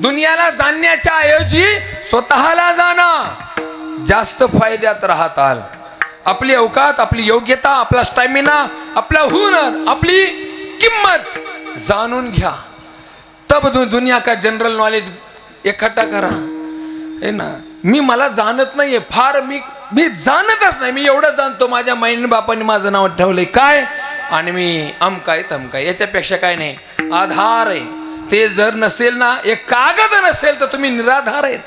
दुनियाला जाणण्याच्या ऐवजी स्वतःला जाणं जास्त फायद्यात राहताल. आपली अवकात, आपली योग्यता, आपला स्टॅमिना, आपला हुनर, आपली किंमत जाणून घ्या. तब दुनिया का जनरल नॉलेज इकट्ठा करा. है ना, मला जाणत नाहीये फार, मी जाणतच नाही. मी एवढं जाणतो, माझ्या माईने बापाने माझं नाव ठेवलंय काय, आणि मी अमकाय तमकाय, याच्यापेक्षा काय नाही. आधार आहे ते जर नसेल ना, एक कागद नसेल तर तुम्ही निराधार आहेत.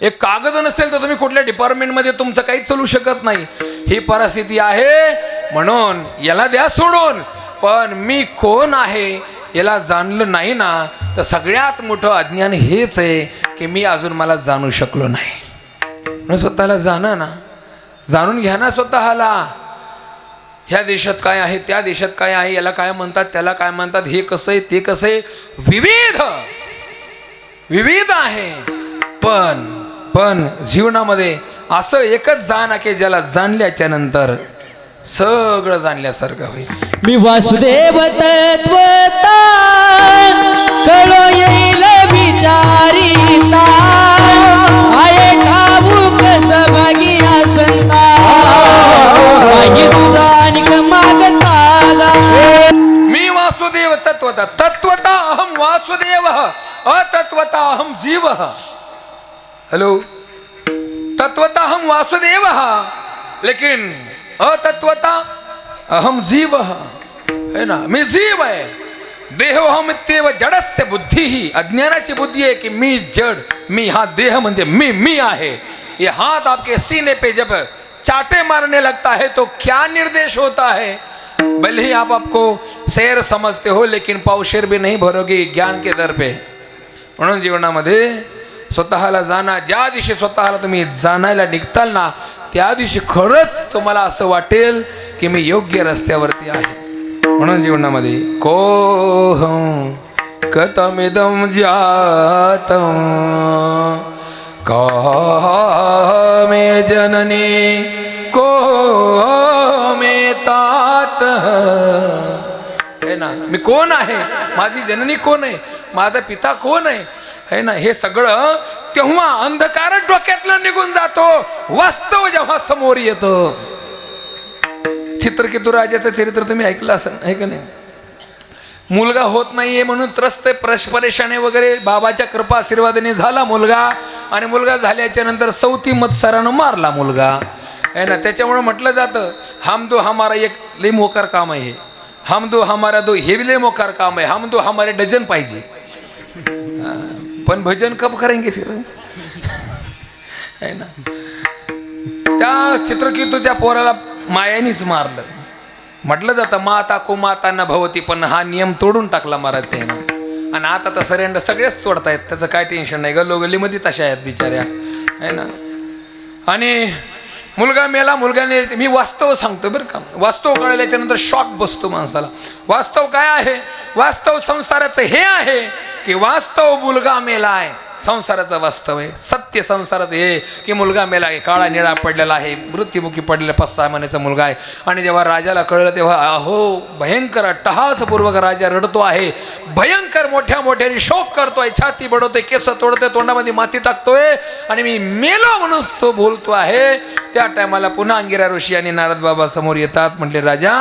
एक कागद नसेल तर तुम्ही कुठल्या डिपार्टमेंटमध्ये तुमचं काही चालू शकत नाही. ही परिस्थिती आहे. म्हणून याला द्या सोडून, पण मी कोण आहे याला जाणलं नाही ना, तर सगळ्यात मोठं अज्ञान हेच आहे की मी अजून मला जाणू शकलो नाही. म्हणून स्वतःला जाणा ना, जाणून घ्या ना स्वतःला. ह्या देशात काय आहे, त्या देशात काय आहे, याला काय म्हणतात, त्याला काय म्हणतात, हे कसं आहे, ते कसं आहे, विविध आहे. पण जीवनामध्ये असं एकच जाण की ज्याला जाणल्याच्या नंतर सगळं जाणल्यासारखं होईल. मी वासुदेव तत्वता कळो येईल विचारिता, आये ठाऊक सहभागी असंता, काही तुझा अनिक मागता. मी वासुदेव तत्वता, तत्वता अहम वासुदेव, अतत्वता अहम जीव. हेलो, तत्वता हम वासुदेव लेकिन अतत्वता अहम जीव है ना. मी जीव आहे. देहो हम इत्येव जडस्य बुद्धी ही, अज्ञानाची बुद्धी है कि मी जड़, मी, हा देह म्हणजे मी आहे. ये हाथ आपके सीने पे जब चाटे मारने लगता है तो क्या निर्देश होता है. भले ही आप आपको शेर समझते हो लेकिन पावशेर भी नहीं भरोगे ज्ञान के दर पे. म्हणून जीवनामध्ये स्वतःला जाणा. ज्या दिवशी स्वतःला तुम्ही जाणायला निघताल ना, त्या दिवशी खरंच तुम्हाला असं वाटेल की मी योग्य रस्त्यावरती आहे. म्हणून जीवनामध्ये कोहं कतमिदं जातं का मे जननी को मे तात. है ना, मी कोण आहे, माझी जननी कोण आहे, माझा पिता कोण आहे, है ना. हे सगळं तेव्हा अंधकारच डोक्यातलं निघून जातो, वास्तव जेव्हा समोर येतं. चित्रकेतू राजाचं चरित्र तुम्ही ऐकलं असेल, आहे का नाही. मुलगा होत नाहीये म्हणून त्रस्त परेशाने वगैरे, बाबाच्या कृपा आशीर्वादाने झाला मुलगा, आणि मुलगा झाल्याच्या नंतर 34 मत्सरानं मारला मुलगा, है ना. त्याच्यामुळे म्हटलं जातं हम दो हमारा एक लय मोकार काम आहे, हम दो हमारा दो हे लय मोकार काम आहे, हम दो हमारे डझन पाहिजे. पण भजन कब करेंगे फिर, है ना. त्या चित्रकेतूच्या पोराला मायानीच मारलं. म्हटलं जातं माता कुमाता न भवती, पण हा नियम तोडून टाकला महाराज त्यानं. आणि आता तर सरेंडर सगळेच तोडतायत, त्याचं काय टेन्शन नाही. गल्लोगल्लीमध्ये तशा आहेत बिचाऱ्या, है ना. आणि मुलगा मेला, मुलगाने, मी वास्तव सांगतो बरं का. वास्तव कळल्याच्या नंतर शॉक बसतो माणसाला. वास्तव काय आहे, वास्तव संसाराचं हे आहे की वास्तव मुलगा मेला आहे, संसाराचं वास्तव आहे. सत्य संसाराचं हे की मुलगा मेला आहे, काळा निळा पडलेला आहे, मृत्युमुखी पडलेला 5-6 महिन्याचा मुलगा आहे. आणि जेव्हा राजाला कळलं तेव्हा अहो भयंकर अट्टहासपूर्वक राजा रडतो आहे, भयंकर मोठ्याने शोक करतोय, छाती बडवतोय, केस तोडतोय, तोंडामध्ये माती टाकतोय, आणि मी मेलो म्हणून तो बोलतो आहे. त्या टायमाला पुन्हा अंगिरा ऋषी आणि नारद बाबा समोर येतात. म्हटले राजा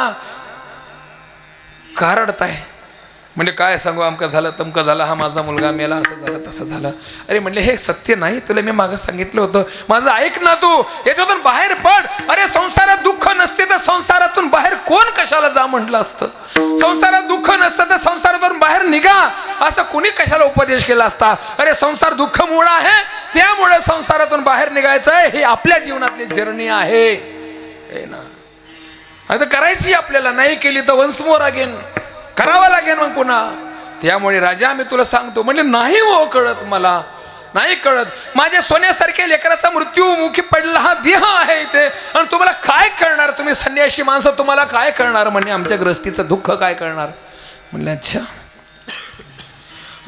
का रडताय. म्हणजे काय सांगू, अमकं झालं तमकं झालं, हा माझा मुलगा मेला, असं झालं तसं झालं. अरे म्हणले हे सत्य नाही, तुला मी मागं सांगितलं होतं, माझं ऐक ना तू, याच्यातून बाहेर पड. अरे संसारात दुःख नसते तर संसारातून बाहेर कोण कशाला जा म्हटलं असतं. संसारात दुःख नसतं तर संसारातून बाहेर निघा असं कुणी कशाला उपदेश केला असता. अरे संसार दुःख मूळ आहे, त्यामुळे संसारातून बाहेर निघायचं आहे, हे आपल्या जीवनातली जर्नी आहे ना. आता करायची आपल्याला, नाही केली तर वन्स मोर अगेन करावं लागेल मग पुन्हा. त्यामुळे राजा मी तुला सांगतो. म्हणजे नाही हो कळत, मला नाही कळत. माझ्या सोन्यासारख्या लेकराचा मृत्यूमुखी पडला हा देह आहे इथे, आणि तुम्हाला काय कळणार, तुम्ही संन्यासी माणसं, तुम्हाला काय कळणार. म्हणजे आमच्या ग्रस्तीचं दुःख काय कळणार. म्हणले अच्छा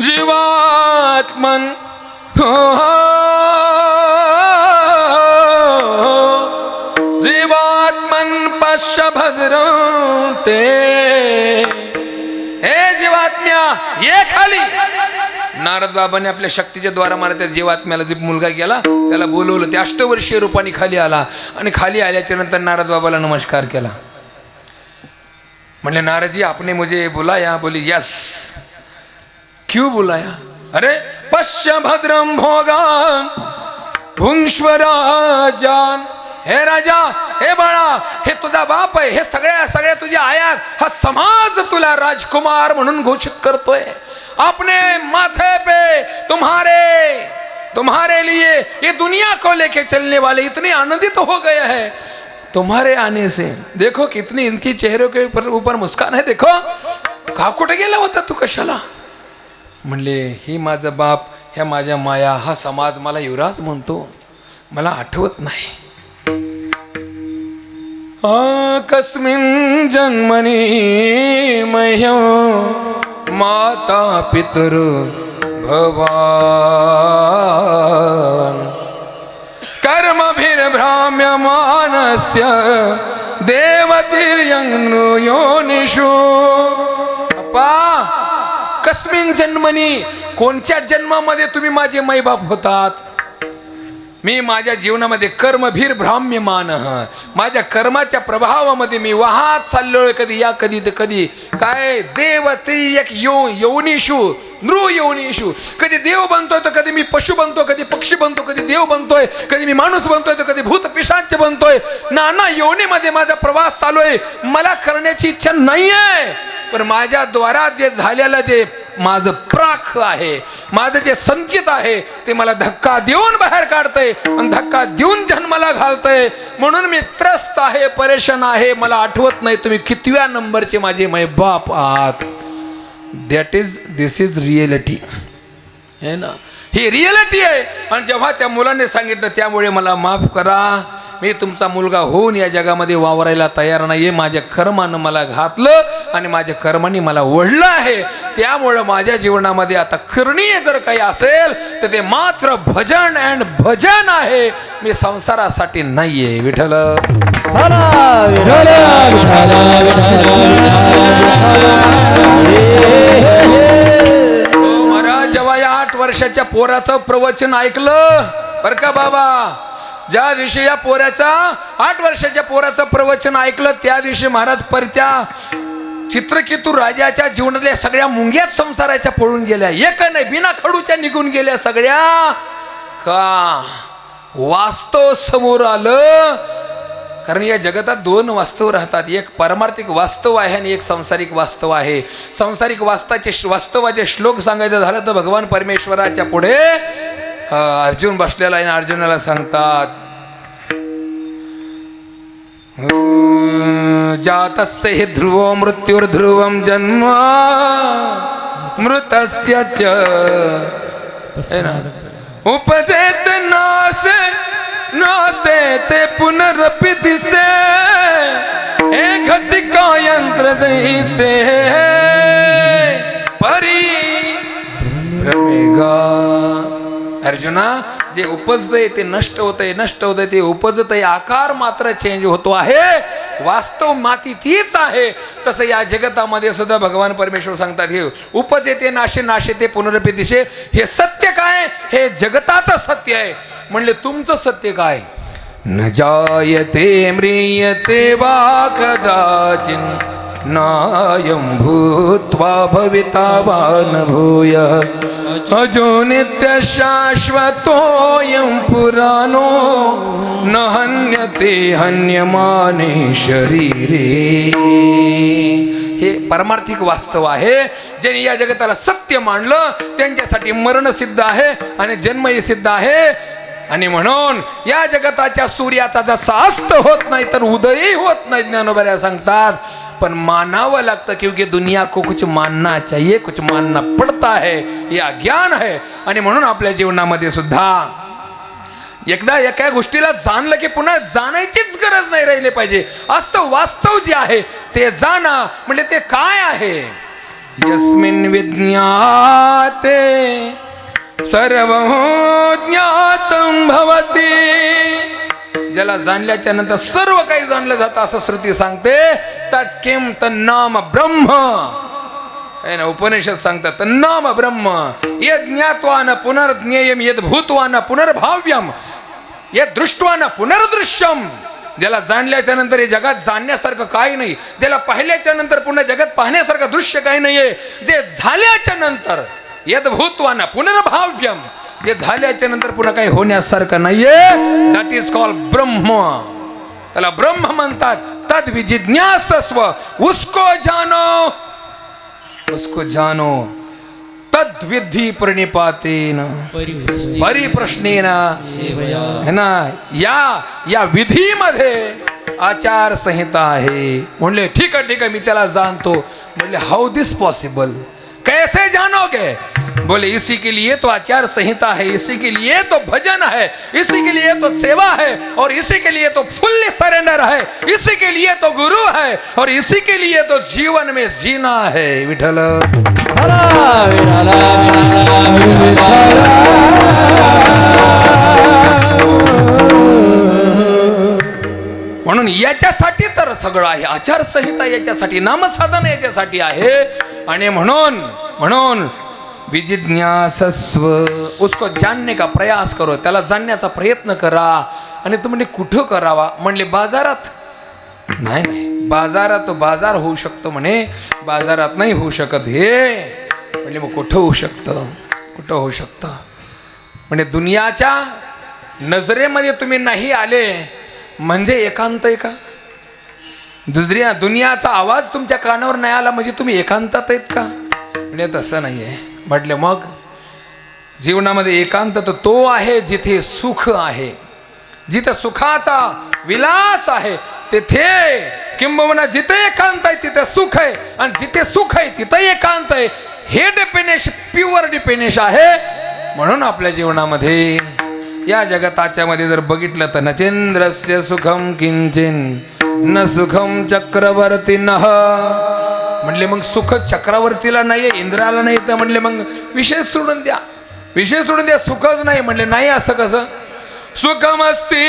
जीवात्मन जीवात्मन पश्य भद्रं ते. हे जीवात्म्या ये खाली, नारद बाबांनी आपल्या शक्तीच्या द्वारा मला त्या जीवात्म्याला जो मुलगा गेला त्याला बोलवलं. ते 8 वर्षीय रूपाने खाली आला आणि खाली आल्याच्या नंतर नारद बाबाला नमस्कार केला. म्हणले नारद जी आपने मुझे बुलाया. बोले यस. क्यों बुलाया? अरे पश्य भद्रम भोगान भुंश्वराजान. हे राजा, हे बाळा, हे तुझा बाप आहे, हे सगळ्या तुझ्या आयात, हा समाज तुला राजकुमार म्हणून घोषित करतोय. आपने माथे पे तुम्हारे लिए ये दुनिया को लेके चलने वाले इतने आनंदित हो गए हैं तुम्हारे आने से. देखो कितनी इनकी चेहरे के ऊपर मुस्कान है. देखो का कुठे गेला होता तू, कशाला? म्हणले ही माझा बाप, ह्या माझ्या माया, हा समाज मला युवराज म्हणतो, मला आठवत नाही. कस्मिन् जन्मनि मह्यं माता पितृ भवान् कर्मभिर्भ्राम्यमानस्य देवतिर्यङ्नो योनिषु. अप्पा, कस्मिन् जन्मनी, कोणत्या जन्मामध्ये तुम्ही माझे माईबाप होतात? मी माझ्या जीवनामध्ये कर्मभीर भ्राम्यमान, माझ्या कर्माच्या प्रभावामध्ये मी वाहत चाललोय. कधी या कधी कधी काय देवती एक योनिषु नृ योनिषु. कधी देव बनतोय तर कधी मी पशु बनतो, कधी पक्षी बनतो, कधी देव बनतोय, कधी मी माणूस बनतोय तर कधी भूत पिशाच बनतोय. नाना योनीमध्ये माझा प्रवास चालू आहे. मला करण्याची इच्छा नाहीये, पण माझ्या द्वारा जे झालेलं जे माझं प्राख आहे, माझं जे संचित आहे, ते मला धक्का देऊन बाहेर काढतंय आणि धक्का देऊन जन्माला घालतंय. म्हणून मी त्रस्त आहे, परेशान आहे. मला आठवत नाही तुम्ही कितव्या नंबरचे माझे माय बाप आहात. दिस इज रिएलिटी है ना, ही रिएलिटी आहे. आणि जेव्हा त्या मुलाने सांगितलं त्यामुळे मला माफ करा, मी तुमचा मुलगा होऊन या जगामध्ये वावरायला तयार नाहीये. माझ्या कर्मानं मला घातलं आणि माझ्या कर्माने मला ओढलं आहे. त्यामुळं माझ्या जीवनामध्ये आता करणीय जर काही असेल तर ते मात्र भजन अँड भजन आहे. मी संसारासाठी नाहीये. विठ्ठल महाराज जेव्हा या 8 वर्षाच्या पोराचं प्रवचन ऐकलं बर का बाबा, ज्या दिवशी या पोराचा 8 वर्षाच्या पोराचं प्रवचन ऐकलं त्या दिवशी महाराज परत्या चित्रकेतू राजाच्या जीवनातल्या सगळ्या मुंग्याच संसाराच्या पळून गेल्या. एक नाही, बिना खडूच्या निघून गेल्या सगळ्या. का वास्तव समोर आलं. कारण या जगतात 2 वास्तव राहतात. एक पारमार्थिक वास्तव आहे आणि एक सांसारिक वास्तव आहे. सांसारिक वास्तवाचे श्लोक सांगायचं झालं तर भगवान परमेश्वराच्या पुढे अर्जुन बसलेला आहे. अर्जुनाला सांगतात जातस्य हि ध्रुवो मृत्युर्ध्रुवं जन्म मृतस्य च उपजेत नासे ते पुनरपि दिसे हे घटिका यंत्र जैसे परिभ्रमेगा. अर्जुना, जे उपजतंय ते नष्ट होतंय, नष्ट होतंय ते उपजतंय. आकार मात्र चेंज होतो आहे, वास्तव माती तीच आहे. तसं या जगतामध्ये सुद्धा भगवान परमेश्वर सांगतात हे उपजे ते नाशे, नाशे ते पुनरपि दिशे. हे सत्य काय? हे जगताचं सत्य आहे. म्हणले तुमचं सत्य काय? न जायते म्रियते वा कदाचिन नायं भूत्वा भविता वा न भूयः अजो नित्य शाश्वतोऽयं पुराणो न हन्यते हन्यमाने शरीरे. हे परमार्थिक वास्तव आहे. ज्यांनी या जगताला सत्य मानलं त्यांच्यासाठी मरण सिद्ध आहे आणि जन्मही सिद्ध आहे. आणि म्हणून या जगताच्या सूर्याचा जसा अस्त होत नाही तर उदयही होत नाही, ज्ञानोबा सांगतात. पण मानावं लागतं, क्योंकि दुनिया को कुछ मानना चाहिए, कुछ मानना पड़ता है. हे अज्ञान आहे. आणि म्हणून आपल्या जीवनामध्ये सुद्धा एकदा एका गोष्टीला जाणलं की पुन्हा जाणायचीच गरज नाही राहिली पाहिजे. असं वास्तव जे आहे ते जाणा. म्हणजे ते काय आहे? यस्मिन् विज्ञाते सर्वं ज्ञातं भवति. ज्याला जाणल्याच्या नंतर सर्व काही जाणलं जातं असं श्रुती सांगते. तत्किं तन्नाम ब्रह्म. आहे ना. उपनिषद सांगतात नाम ब्रह्म यद ज्ञात्वा न पुनर्ज्ञेयम यद भूत्वा न पुनर्भाव्यम यद दृष्ट्वा न पुनर्दृश्यम. ज्याला जाणल्याच्या नंतर हे जगात जाणण्यासारखं काही नाही, ज्याला पाहिल्याच्या नंतर पुन्हा जगात पाहण्यासारखं दृश्य काही नाहीये, जे झाल्याच्या नंतर यद भूत्वा न पुनर्भाव्यम, जे झाल्याच्या नंतर पुन्हा काही होण्यासारखं नाहीये, दॅट इज कॉल्ड ब्रह्म. त्याला ब्रह्म म्हणतात. तद विजिज्ञासस्व, उसको जानो, उसको जानो. तद विद्धि प्रणिपातेन परिप्रश्नेन, है ना. या विधीमध्ये आचार संहिता आहे. म्हणले ठीक आहे मी त्याला जाणतो. म्हणले हाउ दिस पॉसिबल, कैसे जानोगे. बोले इसी के लिए तो आचार संहिता है, इसी के लिए तो भजन है, इसी के लिए तो सेवा है, और इसी के लिए तो फुल्ली सरेंडर है, इसी के लिए तो गुरु है, और इसी के लिए तो जीवन में जीना है. विठल म्हणून याच्यासाठी तर सगळं आहे. आचारसंहिता याच्यासाठी, नामसाधन याच्यासाठी आहे. आणि म्हणून विजिज्ञासस्व, उसको जानने का प्रयास करो, त्याला जाणण्याचा प्रयत्न करा. आणि तू म्हणजे कुठं करावा. म्हणले बाजारात. नाही बाजारात बाजार होऊ शकतो म्हणे, बाजारात नाही होऊ शकत. हे म्हणजे मग कुठं होऊ शकतं. म्हणजे दुनियाच्या नजरेमध्ये तुम्ही नाही आले म्हणजे एकांत आहे का. दुनियाचा आवाज तुमच्या कानावर नाही आला म्हणजे तुम्ही एकांतात आहेत का. म्हणजे तसं नाही आहे. म्हटलं मग जीवनामध्ये एकांत तो आहे जिथे सुख आहे, जिथे सुखाचा विलास आहे तिथे, किंबहुना जिथे एकांत आहे तिथे सुख आहे, आणि जिथे सुख आहे तिथे एकांत आहे. हे डेफिनेशन प्युअर डेफिनेशन आहे. म्हणून आपल्या जीवनामध्ये या जगताच्या मध्ये जर बघितलं तर नचेंद्रस्य सुखम किंचिन न सुखम चक्रवर्ती न. म्हणले मग सुख चक्रवर्तीला नाहीये, इंद्राला नाही, तर म्हणले मग विषय सोडून द्या, सुखच नाही. म्हणले नाही, असं कसं. सुखमस्ती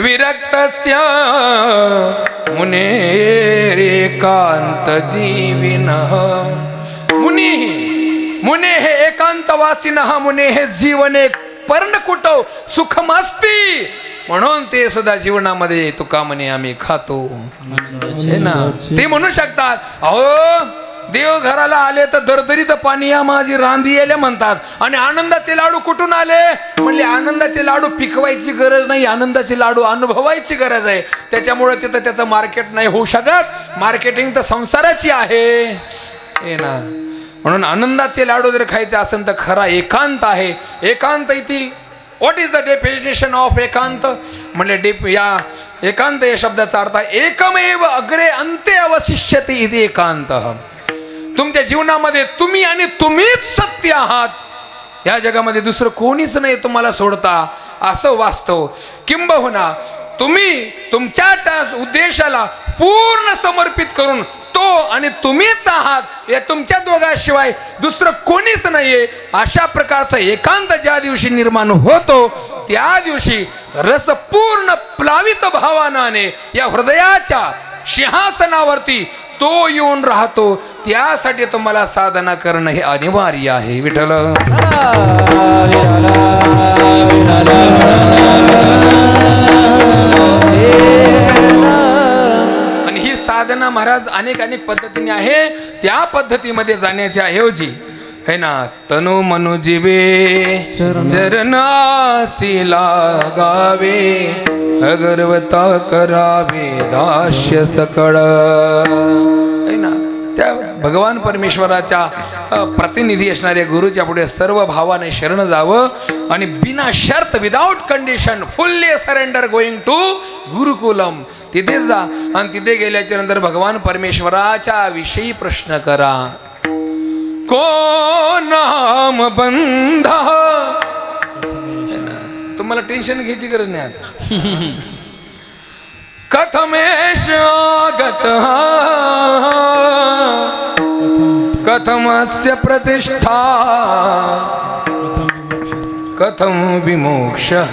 विरक्तस्य मुनेरेकांत जीविनः. मुने हे एकांतवासिनः, मुने हे जीवने पर्णकुटो सुखमस्ती. म्हणून ते सुद्धा जीवनामध्ये तुका म्हणे आम्ही खातो. हे ना, ते म्हणू शकतात अहो देवघराला आले तर दरदरीत पाणी या माझी रांधी यायला म्हणतात. आणि आनंदाचे लाडू कुठून आले. म्हणले आनंदाचे लाडू पिकवायची गरज नाही, आनंदाचे लाडू अनुभवायची गरज आहे. त्याच्यामुळे तिथं त्याचं मार्केट नाही होऊ शकत. मार्केटिंग तर संसाराची आहे. हे ना, म्हणून आनंदाचे लाडू जर खायचे असेल तर खरा एकांत आहे. एकांत इथे what is the definition of एकांत. म्हणले या एकांत या शब्दाचा अर्थ आहे एकमेव अग्रे अंते अवशिष्यते इति एकांत. तुमच्या जीवनामध्ये तुम्ही आणि तुम्हीच सत्य आहात. या जगामध्ये दुसरं कोणीच नाही तुम्हाला सोडता, असं वास्तव. किंबहुना तुम्ही तुमच्या उद्देशाला पूर्ण समर्पित करून तो आणि तुम्हीच आहात, या तुमच्या दोघांशिवाय दुसरं कोणीच नाहीये. अशा प्रकारचा एकांत ज्या दिवशी निर्माण होतो त्या दिवशी रसपूर्ण प्लावित भावनाने या हृदयाच्या सिंहासनावरती तो येऊन राहतो. त्यासाठी तुम्हाला साधना करणं हे अनिवार्य आहे. विठ्ठल आणि ही साधना महाराज अनेक पद्धतीने आहे. त्या पद्धतीमध्ये जाण्याच्या ऐवजी है ना, तनु मनु जीवे चरणासी लागावे, अगरवता करावे दास्य सकळ. है ना, त्या भगवान परमेश्वराच्या प्रतिनिधी असणाऱ्या गुरुच्या पुढे सर्व भावाने शरण जावं आणि बिना शर्त without condition fully surrender going to Gurukulam. तिथे जा आणि तिथे गेल्याच्या नंतर भगवान परमेश्वराच्या विषयी प्रश्न करा. को नाम बंधा. तुम्हाला टेन्शन घ्यायची गरज नाही. आज कथमेश आगत कथमस्य प्रतिष्ठा कथम विमोक्षः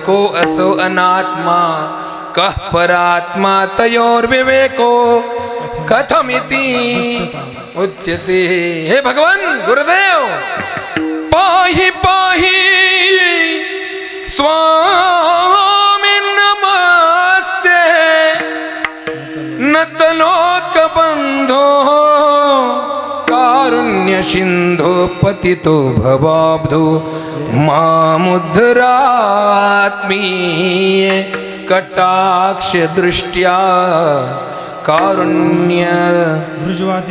को असो अनात्मा कः परात्मा तयोर्विवेको कथमिति. उच्यते. हे भगवान गुरुदेव, पाही पाही स्वामी नमस्ते, नतलोक बंधो कारुण्य सिंधो पतितो भवाब्धो मामुद्धरात्मी कटाक्ष दृष्ट्या कारुण्य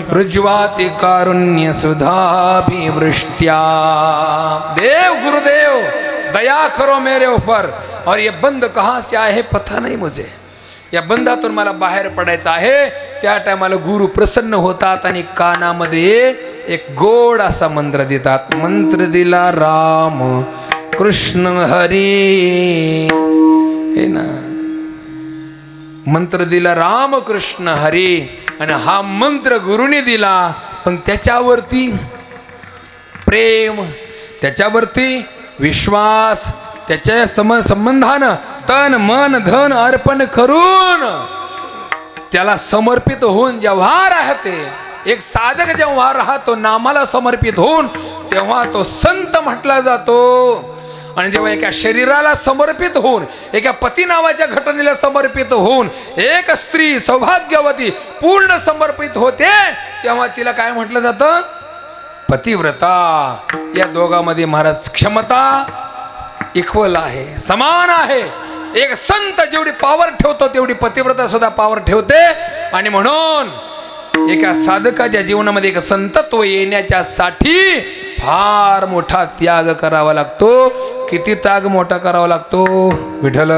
रुज्वाति कारुण्य सुधाभिवृष्ट्या. देव गुरुदेव दया करो मेरे ऊपर. और ये बंद कहाँ से आए है पता नहीं मुझे. या बंधातून मला बाहेर पडायचं आहे. त्या टायमाला गुरु प्रसन्न होतात आणि कानामध्ये एक गोड असा मंत्र देतात. मंत्र दिला राम कृष्ण हरी. हे ना, मंत्र दिला राम कृष्ण हरी. आणि हा मंत्र गुरुने दिला, पण त्याच्यावरती प्रेम, त्याच्यावरती विश्वास, त्याच्या संबंधानं तन मन धन अर्पण करून त्याला समर्पित होऊन जेव्हा राहते, एक साधक जेव्हा राहतो नामाला समर्पित होऊन, तेव्हा तो संत म्हटला जातो. आणि जेव्हा एका शरीराला समर्पित होऊन, एका पती नावाच्या घटनेला समर्पित होऊन एक स्त्री सौभाग्यवती पूर्ण समर्पित होते, तेव्हा तिला काय म्हटलं जातं? पतिव्रता. या दोघांमध्ये महाराज क्षमता इक्वल आहे, समान आहे. एक संत जेवढी पावर ठेवतो तेवढी पतिव्रता सुद्धा पावर ठेवते. आणि म्हणून एका साधकाच्या जीवनामध्ये एक संतत्व येण्याच्यासाठी फार मोठा त्याग करावा लागतो. किती त्याग मोठा करावा लागतो? विठ्ठल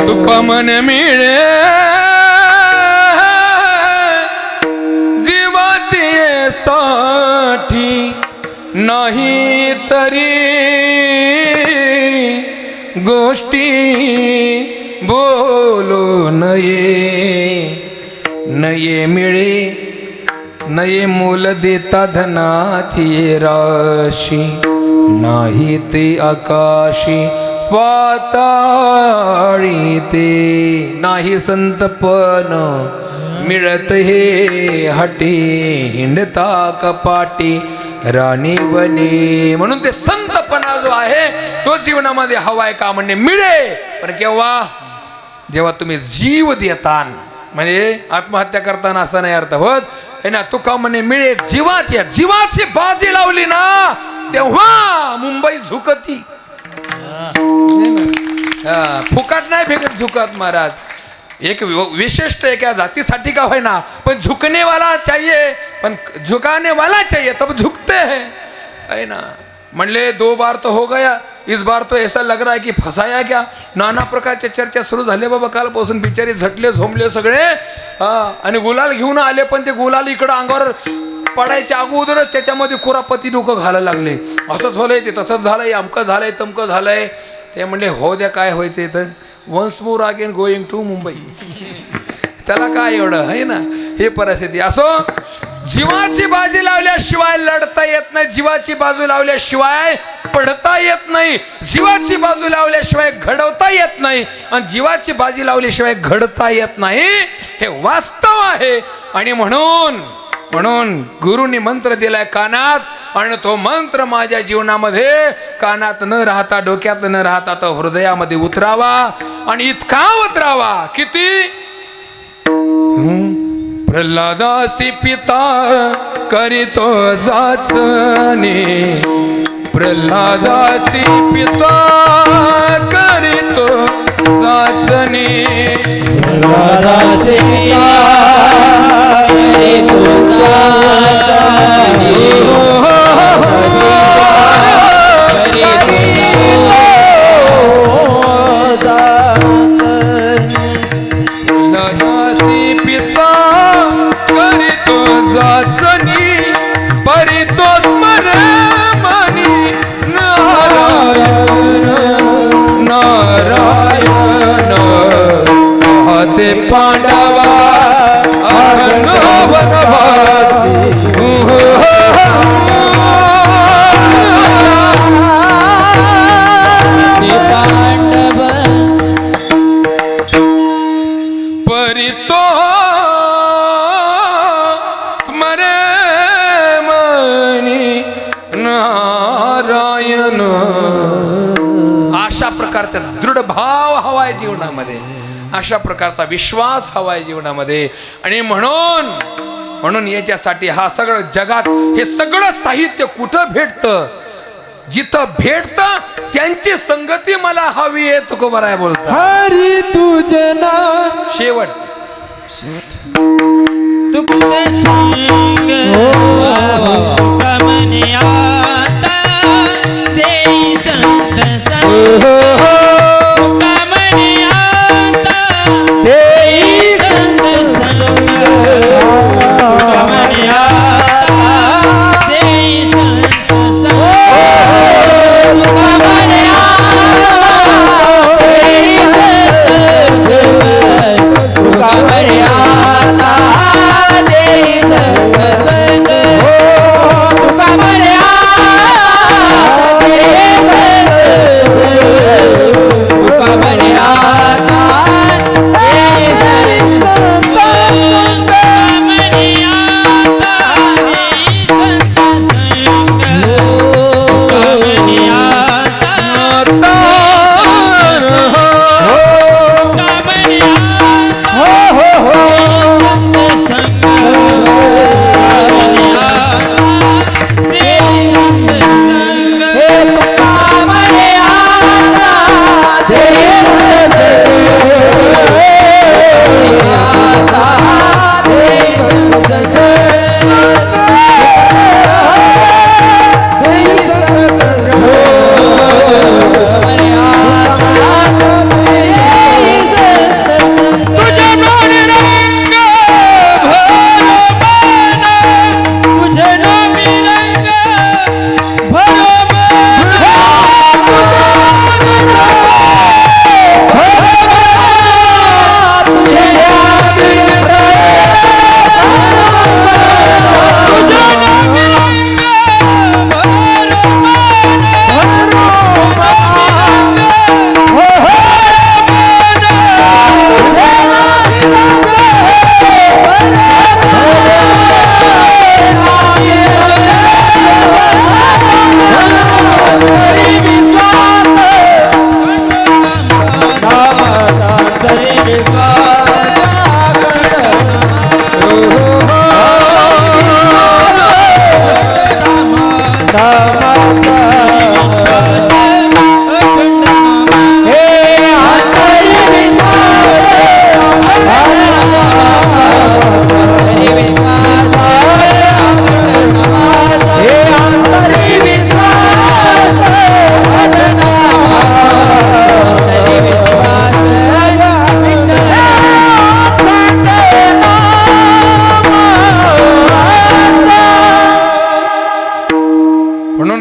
तुका मन मिळे जीवाची साठी, नाही तरी गोष्टी बोलू नये. नये मिळे नये मोल देता धनाची राशी, नाही ते आकाशी पाताळी ते. नाही संतपन मिळत हे हटे, हिंडता कपाटी राणी बने. म्हणून ते संतपणा जो आहे तो जीवनामध्ये हवाय का म्हणणे मिळे. पण केव्हा? जेव्हा तुम्ही जीव देतान. म्हणजे आत्महत्या करताना असा नाही अर्थ होत है ना. तुका म्हणे मिळे जीवाची बाजी लावली ना, तेव्हा मुंबई झुकती. फुकट नाही फेकत झुकत महाराज. एक विशिष्ट एका जातीसाठी का होय ना, पण झुकने वाला चाहिए, पण झुकाने वाला चाहिए तब झुकते है ना. म्हणले 2 बार तो हो गया, इस बार तो ऐसा लग रहा है की फसाया क्या. नाना प्रकारच्या चर्चा सुरू झाले बाबा. कालपासून बिचारी झटले झोंबले सगळे. आणि गुलाल घेऊन आले, पण ते गुलाल इकडं अंगावर पडायच्या अगोदरच त्याच्यामध्ये कुरापती डोकं घालायला लागले. असंच झालंय, ते तसंच झालंय, अमकं झालंय तमकं झालंय. ते म्हणले हो द्या, काय व्हायचं इथं. Once more again going to Mumbai. त्याला काय एवढं आहे ना. हे परिस्थिती असो. जीवाची बाजी लावल्याशिवाय लढता येत नाही. जीवाची बाजू लावल्याशिवाय पडता येत नाही. जीवाची बाजू लावल्याशिवाय घडवता येत नाही. आणि जीवाची बाजी लावल्याशिवाय घडता येत नाही, हे वास्तव आहे. आणि म्हणून गुरुनी मंत्र दिलाय कानात. आणि तो मंत्र माझ्या जीवनामध्ये कानात न राहता, डोक्यात न राहता, तो हृदयामध्ये उतरावा. आणि इतका उतरावा किती? प्रल्हादासी पिता करीतो जाचणे, प्रल्हादासी पिता करीतो जाचणे, प्रल्हादासी पिता करीतो जाचणे, ते पांडवा प्रकारचा दृढ भाव हवाय जीवनामध्ये, अशा प्रकारचा विश्वास हवाय जीवनामध्ये. आणि म्हणून याच्यासाठी हा सगळं जगात हे सगळं साहित्य कुठं भेटतं, जिथं भेटतं त्यांची संगती मला हवी आहे. तुकोबाराय बोलतात हरी तुझे नाम शेवट तुझे संग कमनियाता देई संत संग कमनियाता देई संत संग कमनियाता देई संत संग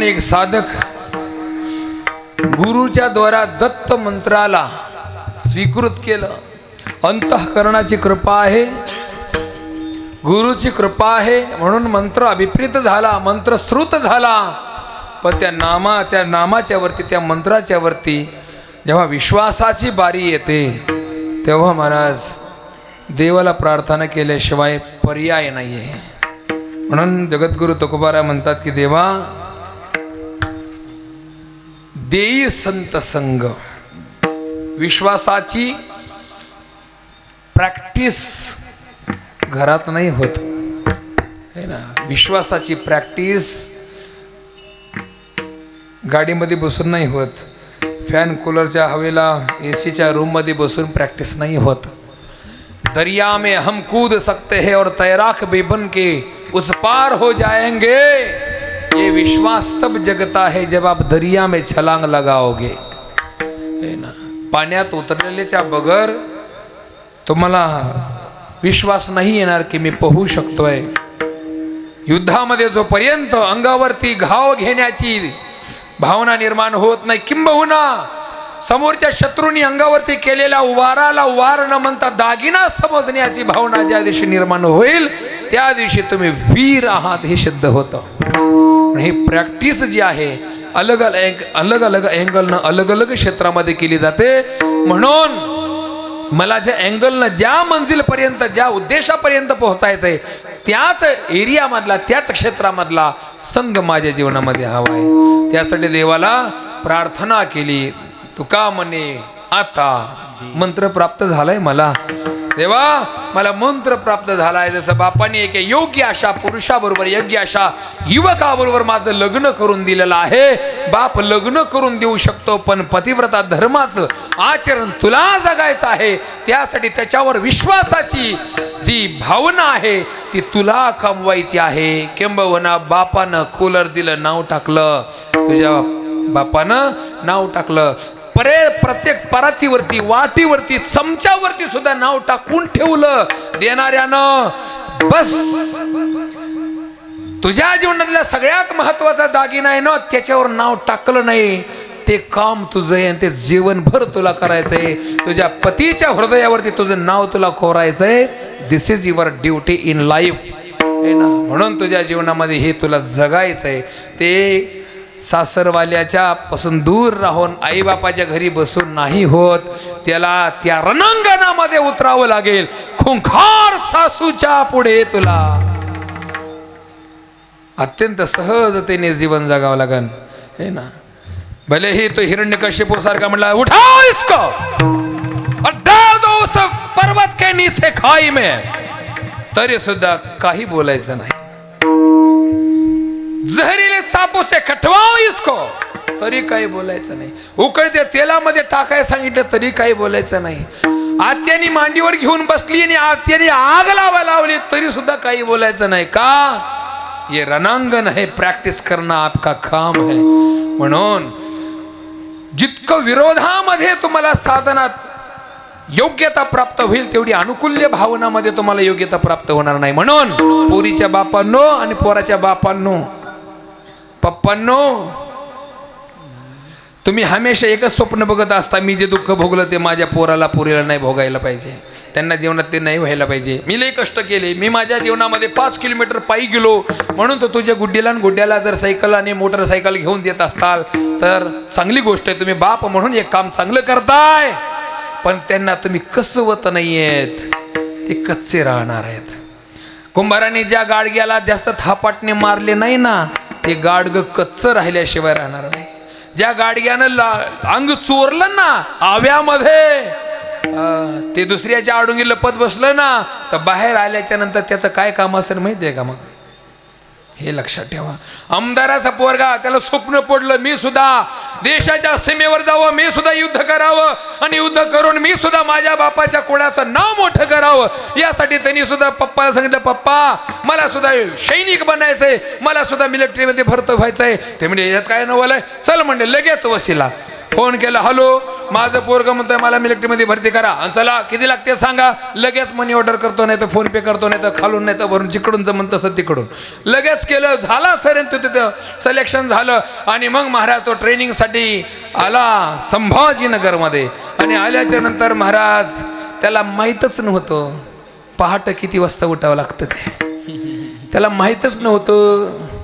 एक साधक गुरुच्या द्वारा दत्त मंत्राला स्वीकृत केलं. अंतःकरणाची कृपा आहे, गुरुची कृपा आहे म्हणून मंत्र अभिप्रेत झाला, मंत्र श्रुत झाला. पण त्या नामाच्या वरती, त्या मंत्राच्या वरती जेव्हा विश्वासाची बारी येते तेव्हा महाराज देवाला प्रार्थना केल्याशिवाय पर्याय नाही आहे. म्हणून जगद्गुरु तुकोबाराय म्हणतात की देवा देई संत संग. विश्वासाची प्रॅक्टिस घरात नाही होत है ना. विश्वासाची प्रॅक्टिस गाडीमध्ये बसून नाही होत, फॅन कूलरच्या हवेला एसीच्या रूममध्ये बसून प्रॅक्टिस नाही होत. दरिया में हम कूद सकते हैं और तैराक भी बन के उस पार हो जाएंगे. ये विश्वास तब जगता है जब आप दरिया में छलांग लगाओगे है ना. पाण्यात उतरलेल्याच्या बगर तुम्हाला विश्वास नाही येणार की मी पोहू शकतोय. युद्धामध्ये जोपर्यंत अंगावरती घाव घेण्याची भावना निर्माण होत नाही, किंबहुना समोरच्या शत्रूंनी अंगावरती केलेल्या वाराला वार न म्हणता दागिना समजण्याची भावना ज्या दिवशी निर्माण होईल त्या दिवशी तुम्ही वीर आहात हे सिद्ध होतं. ही प्रॅक्टिस जी आहे अलग अलग अँगलनं अलग अलग क्षेत्रामध्ये केली जाते. म्हणून मला ज्या अँगलनं ज्या मंजिलपर्यंत ज्या उद्देशापर्यंत पोहोचायचं आहे त्याच एरियामधला त्याच क्षेत्रामधला संघ माझ्या जीवनामध्ये हवा आहे. त्यासाठी देवाला प्रार्थना केली, तुका म्हणे आता मंत्र प्राप्त झालाय मला देवा, मला मंत्र प्राप्त झालाय. जसं बापाने एक योग्य अशा पुरुषाबरोबर, योग्य अशा युवकाबरोबर माझं लग्न करून दिलेलं आहे. बाप लग्न करून देऊ शकतो, पण पतिव्रता धर्माचं आचरण तुला जगायचं आहे. त्यासाठी त्याच्यावर विश्वासाची जी भावना आहे ती तुला कमवायची आहे. किंबहुना बापानं कूलर दिलं, नाव टाकलं, तुझ्या बापानं नाव टाकलं. प्रत्येक परातीवरती, वाटीवरती, चमच्यावरती सुद्धा नाव टाकून ठेवलं देणाऱ्यानं. बस तुझ्या जीवनातला सगळ्यात महत्वाचा दागिना आहे ना, त्याच्यावर नाव टाकलं नाही, ते काम तुझं आहे आणि ते जीवनभर तुला करायचंय. तुझ्या पतीच्या हृदयावरती तुझं नाव तुला कोरायचंय. This is your duty in life आहे ना. म्हणून तुझ्या जीवनामध्ये हे तुला जगायचंय. ते सासरवाल्याच्या पासून दूर राहून आईबापाच्या घरी बसून नाही होत. त्याला त्या रणांगणामध्ये उतरावं लागेल. खुंखार सासूच्या पुढे तुला अत्यंत सहजतेने जीवन जगावं लागेल है ना. भले ही तो हिरण्यकश्यपू सारखा म्हटला उठाओ इसको और डाल दो उस पर्वत के नीचे खाई में, तरी सुद्धा काही बोलायचं नाही. जहरीले सांपों से कटवाओ इसको, तरी काही बोलायचं नाही. उकळत्या तेलामध्ये टाकाय सांगितलं तरी काही बोलायचं नाही. आत्यानी मांडीवर घेऊन बसली आणि आत्यानी आग लावली तरी सुद्धा काही बोलायचं नाही. का? ये रणांगण है, प्रॅक्टिस करणं आपका काम है. म्हणून जितकं विरोधामध्ये तुम्हाला साधनात योग्यता प्राप्त होईल तेवढी अनुकूल्य भावनामध्ये तुम्हाला योग्यता प्राप्त होणार नाही. म्हणून पोरीच्या बापांनो आणि पोराच्या बापांनो, पप्पांनो, तुम्ही हमेशा एकच स्वप्न बघत असता, मी जे दुःख भोगलं ते माझ्या पोराला पोरीला नाही भोगायला पाहिजे, त्यांना जीवनात ते नाही व्हायला पाहिजे. मी लई कष्ट केले, मी माझ्या जीवनामध्ये 5 किलोमीटर पायी गेलो. म्हणून तो तुझ्या गुड्डीला आणि गुड्ड्याला जर सायकल आणि मोटरसायकल घेऊन देत असताल तर चांगली गोष्ट आहे. तुम्ही बाप म्हणून एक काम चांगलं करताय, पण त्यांना तुम्ही कसवत नाही आहेत, ते कच्चे राहणार आहेत. कुंभाराने ज्या गाडग्याला जास्त थापाटणे मारले नाही ना, ते गाडग कच्चं राहिल्याशिवाय राहणार नाही. ज्या गाडग्यानं अंग चोरलं ना आव्यामध्ये, ते दुसऱ्याच्या आडुंगी लपत बसलं ना, तर बाहेर आल्याच्या नंतर त्याचं काय काम असेल माहिती आहे का? मग हे लक्षात ठेवा. आमदाराचा पोरगा, त्याला स्वप्न पडलं मी सुद्धा देशाच्या सीमेवर जावं, मी सुद्धा युद्ध करावं आणि युद्ध करून मी सुद्धा माझ्या बापाच्या कोणाचं नाव मोठं करावं. यासाठी त्यांनी सुद्धा पप्पाला सांगितलं, पप्पा मला सुद्धा सैनिक बनायचंय, मला सुद्धा मिलिटरीमध्ये भरती व्हायचंय. ते म्हणजे यात काय नवलंय, चल म्हणले. लगेच वशिला फोन केला, हॅलो माझं पोरग म्हणतोय मला मिलिटरीमध्ये भरती करा, आणि चला किती लागते सांगा. लगेच मनी ऑर्डर करतो, नाही तर फोन पे करतो, नाही तर खालून, नाही तर भरून, जिकडून जमन तसं तिकडून लगेच केलं. झाला सर तिथं सिलेक्शन झालं. आणि मग महाराज तो ट्रेनिंगसाठी आला संभाजीनगरमध्ये. आणि आल्याच्या नंतर महाराज त्याला माहीतच नव्हतं पहाटे किती वाजता उठावं लागतं ते. त्याला माहीतच नव्हतं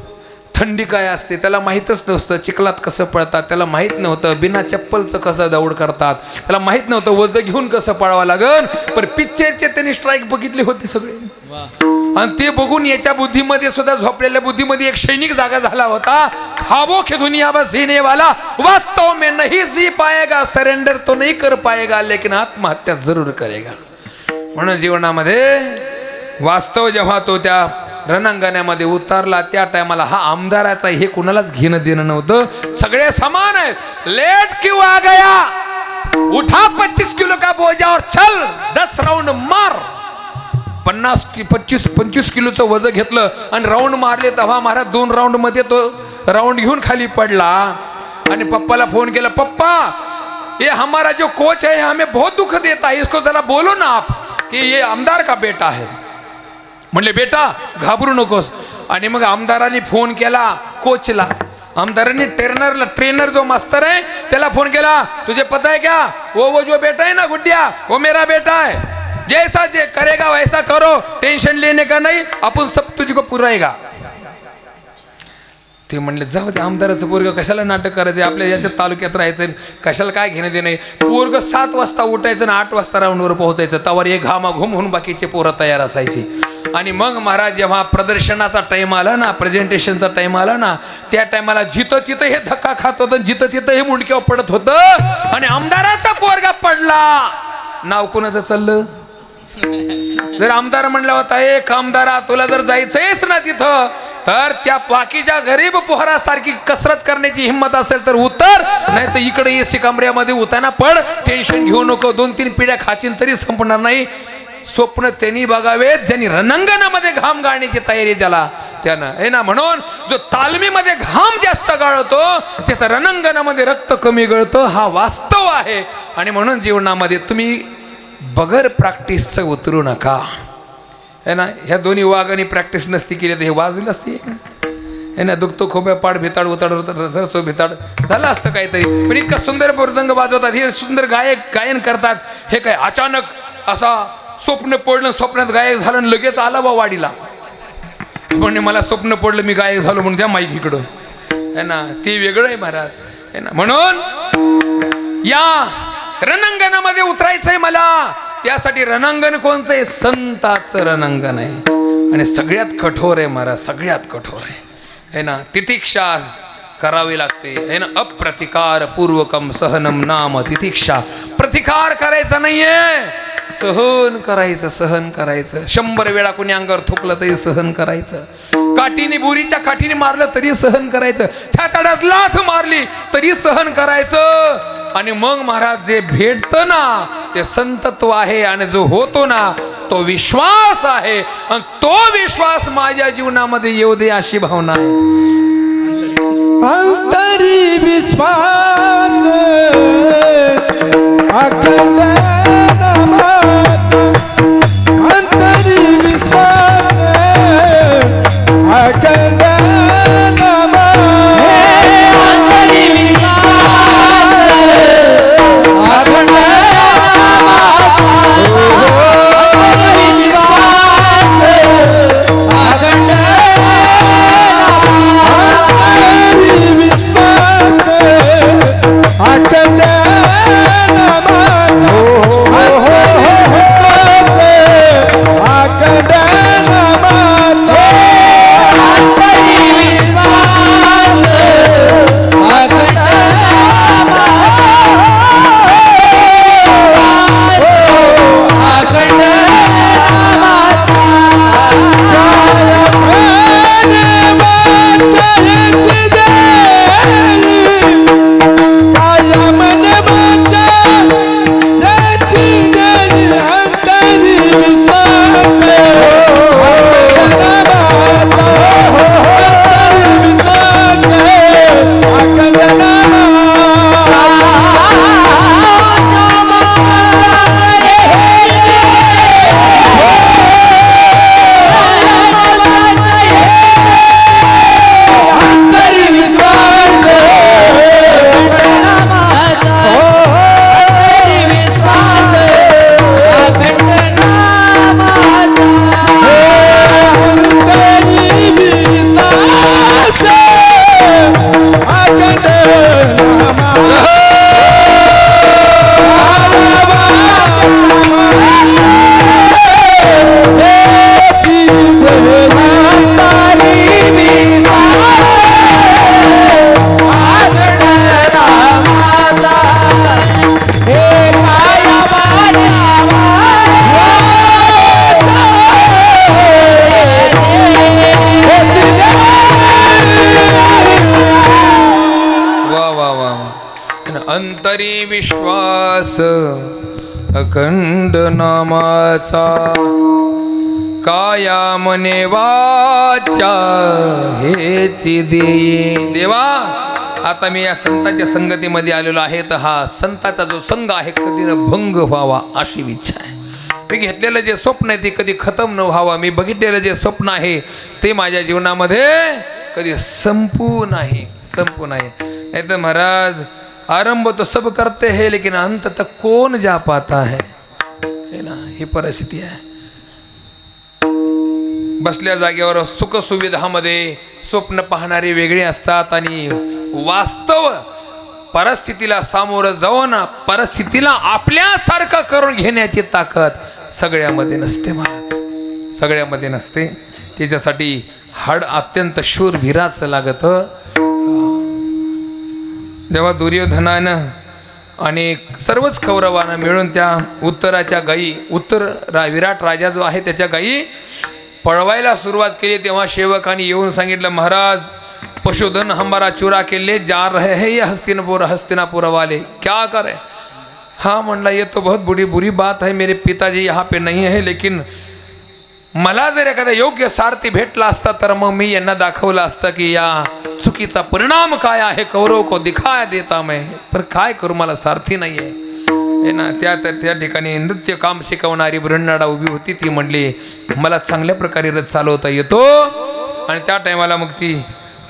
थंडी काय असते, त्याला माहीतच नसतं चिखलात कसं पळतात, त्याला माहीत नव्हतं बिना चप्पलचं कसं दौड करतात, त्याला माहीत नव्हतं वजन घेऊन कसं पळावं लागन. पण पिक्चरचे त्यांनी स्ट्राईक बघितले होते सगळे, आणि ते बघून याच्या बुद्धीमध्ये सुद्धा, झोपलेल्या बुद्धीमध्ये एक सैनिक जागा झाला होता. खाबो के दुनिया में जीने वाला वास्तव में नहीं जी पाएगा, सरेंडर तो नहीं कर पाएगा, लेकिन आत्महत्या जरूर करेगा. म्हणून जीवनामध्ये वास्तव जेव्हा तो त्या रणांगणामध्ये उतरला त्या टायमाला हा आमदाराचा हे कुणालाच घेणं देणं नव्हतं. सगळे समान आहेत. लेट क्यों आ गया, उठा 25 किलो का बोझा और चल 10 राउंड मार. 25 किलोचं वजन घेतलं आणि राऊंड मारले. तेव्हा महाराज 2 राऊंड मध्ये तो राऊंड घेऊन खाली पडला. आणि पप्पाला फोन केला, पप्पा ये हमारा जो कोच है हमें बहुत दुख देता है, इसको जरा बोलो ना आप कि ये आमदार का बेटा है. म्हणले बेटा घाबरू नकोस. आणि मग आमदारांनी फोन केला कोचला, आमदारांनी ट्रेनर जो मास्टर है त्याला फोन केला, तुझे पता है क्या वो जो बेटा है ना गुड्डिया, वो मेरा बेटा है, जैसा जे करेगा वैसा करो, टेंशन लेने का नहीं, अपन सब तुझको पुराएगा. ते म्हणले जाऊ दे, आमदाराचं पोरग कशाला नाटक करायचं, आपल्या याच्या तालुक्यात राहायचं, कशाला काय घेणं देणं. पोरग 7 वाजता उठायचं आणि 8 वाजता राऊंडवर पोहोचायचं. तवर एक घामाघूम होऊन बाकीचे पोरं तयार असायची. आणि मग महाराज जेव्हा प्रदर्शनाचा टाइम आला ना, प्रेझेंटेशनचा टाइम आला ना, त्या टायमाला जिथं तिथं हे धक्का खात होतं, जिथं तिथं हे मुंडक्यावर पडत होतं. आणि आमदाराचा पोरगा पडला. नाव कोणाचं चाललं? जर आमदार म्हणला होता, एक आमदारा तुला जर जायचंयच ना तिथं, तर त्या बाकीच्या गरीब पोहरासारखी कसरत करण्याची हिंमत असेल तर उतर, नाही तर इकडे एसी कमऱ्यामध्ये उताना पड, टेन्शन घेऊ नको, 2-3 पिढ्या खाचीन तरी संपणार नाही. स्वप्न त्यांनी बघावेत ज्यांनी रणांगणामध्ये घाम गाळण्याची तयारी त्याला त्यानं आहे ना. म्हणून जो तालमीमध्ये घाम जास्त गाळतो त्याचं रणांगणामध्ये रक्त कमी गळतं, हा वास्तव आहे. आणि म्हणून जीवनामध्ये तुम्ही बगर प्रॅक्टिसचं उतरू नका, है ना. ह्या दोन्ही वाघांनी प्रॅक्टिस नसती केली तर हे वाजलं असते, है ना. दुखतो खोब्या पाड भिताड उताड रचो भिताड झालं असतं काहीतरी. पण इतका सुंदर मृदंग वाजवतात, हे सुंदर गायन करतात. हे काय अचानक असा स्वप्न पडलं, स्वप्नात गायक झालं आणि लगेच आला बा वाडीला, म्हणजे मला स्वप्न पडलं मी गायक झालो म्हणून त्या माईक इकडं, है ना. ते वेगळं आहे महाराज, है ना. म्हणून या रणांगणामध्ये उतरायचंय मला. त्यासाठी रणांगण कोणचं आहे? संताचं रणांगण आहे. आणि सगळ्यात कठोर आहे महाराज, सगळ्यात कठोर आहे, है ना. तितिक्षा करावी लागते, है ना. अप्रतिकार पूर्वकम सहनम नाम तितिक्षा. प्रतिकार करायचा नाहीये, सहन करायचं, सहन करायचं. 100 वेळा कोणी अंगावर थुकलं तरी सहन करायचं. काठीने बुरीच्या काठीने मारलं तरी सहन करायचं. छाताड्यात लाथ मारली तरी सहन करायचं. आणि मग महाराज जे भेटतं ना ते संतत्व आहे. आणि जो होतो ना तो विश्वास आहे. आणि तो विश्वास माझ्या जीवनामध्ये येऊ दे अशी भावना आहे. अंतरी विश्वास अखंड नामाचा, अंतरी विश्वास अखंड नामाचा, अंतरी विश्वास अखंड नामाचा, अंतरी विश्वास अखंड अंतरी विश्वास अखंड नामाचा, काया मने वाचा हेची देई. देवा आता मी या संतांच्या संगतीमध्ये आलेलो आहे, तर हा संताचा जो संघ आहे कधी न भंग व्हावा अशी इच्छा आहे. मी घेतलेलं जे स्वप्न आहे ते कधी खतम न व्हावा. मी बघितलेलं जे स्वप्न आहे ते माझ्या जीवनामध्ये कधी संपू नाही. नाही तर महाराज आरंभ तो सब करते हैं लेकिन अंत तक कौन जा पाता है ना. ही परिस्थिती आहे. बसल्या जागेवर सुखसुविधामध्ये स्वप्न पाहणारे वेगळे असतात आणि वास्तव परिस्थितीला सामोरं जाऊन परिस्थितीला आपल्यासारखं करून घेण्याची ताकद सगळ्यामध्ये नसते महाराज, सगळ्यामध्ये नसते. त्याच्यासाठी हाड अत्यंत शूरवीराचं लागतं. जेव्हा दुर्योधनानं आणि सर्वच कौरवानं मिळून त्या उत्तराच्या गायी विराट राजा जो आहे त्याच्या गायी पळवायला सुरुवात केली, तेव्हा सेवकांनी येऊन सांगितलं, महाराज पशुधन हमारा चुरा के ले जा रहे हैं ये हस्तिनापुर वाले, क्या करे. हाँ म्हणला, ये तो बहुत बुरी बात है, मेरे पिताजी यहाँ पे नहीं है, लेकिन मला जर एखादा योग्य सारथी भेटला असता तर मग मी यांना दाखवलं असतं की या चुकीचा परिणाम काय आहे, कौरव को दिखाया देता मैं, पण काय करू, मला सारथी नाही आहे ना. त्या ठिकाणी नृत्य काम शिकवणारी ब्रह्मनाडा उभी होती. ती म्हणली, मला चांगल्या प्रकारे रथ चालवता येतो. आणि त्या टायमाला मग ती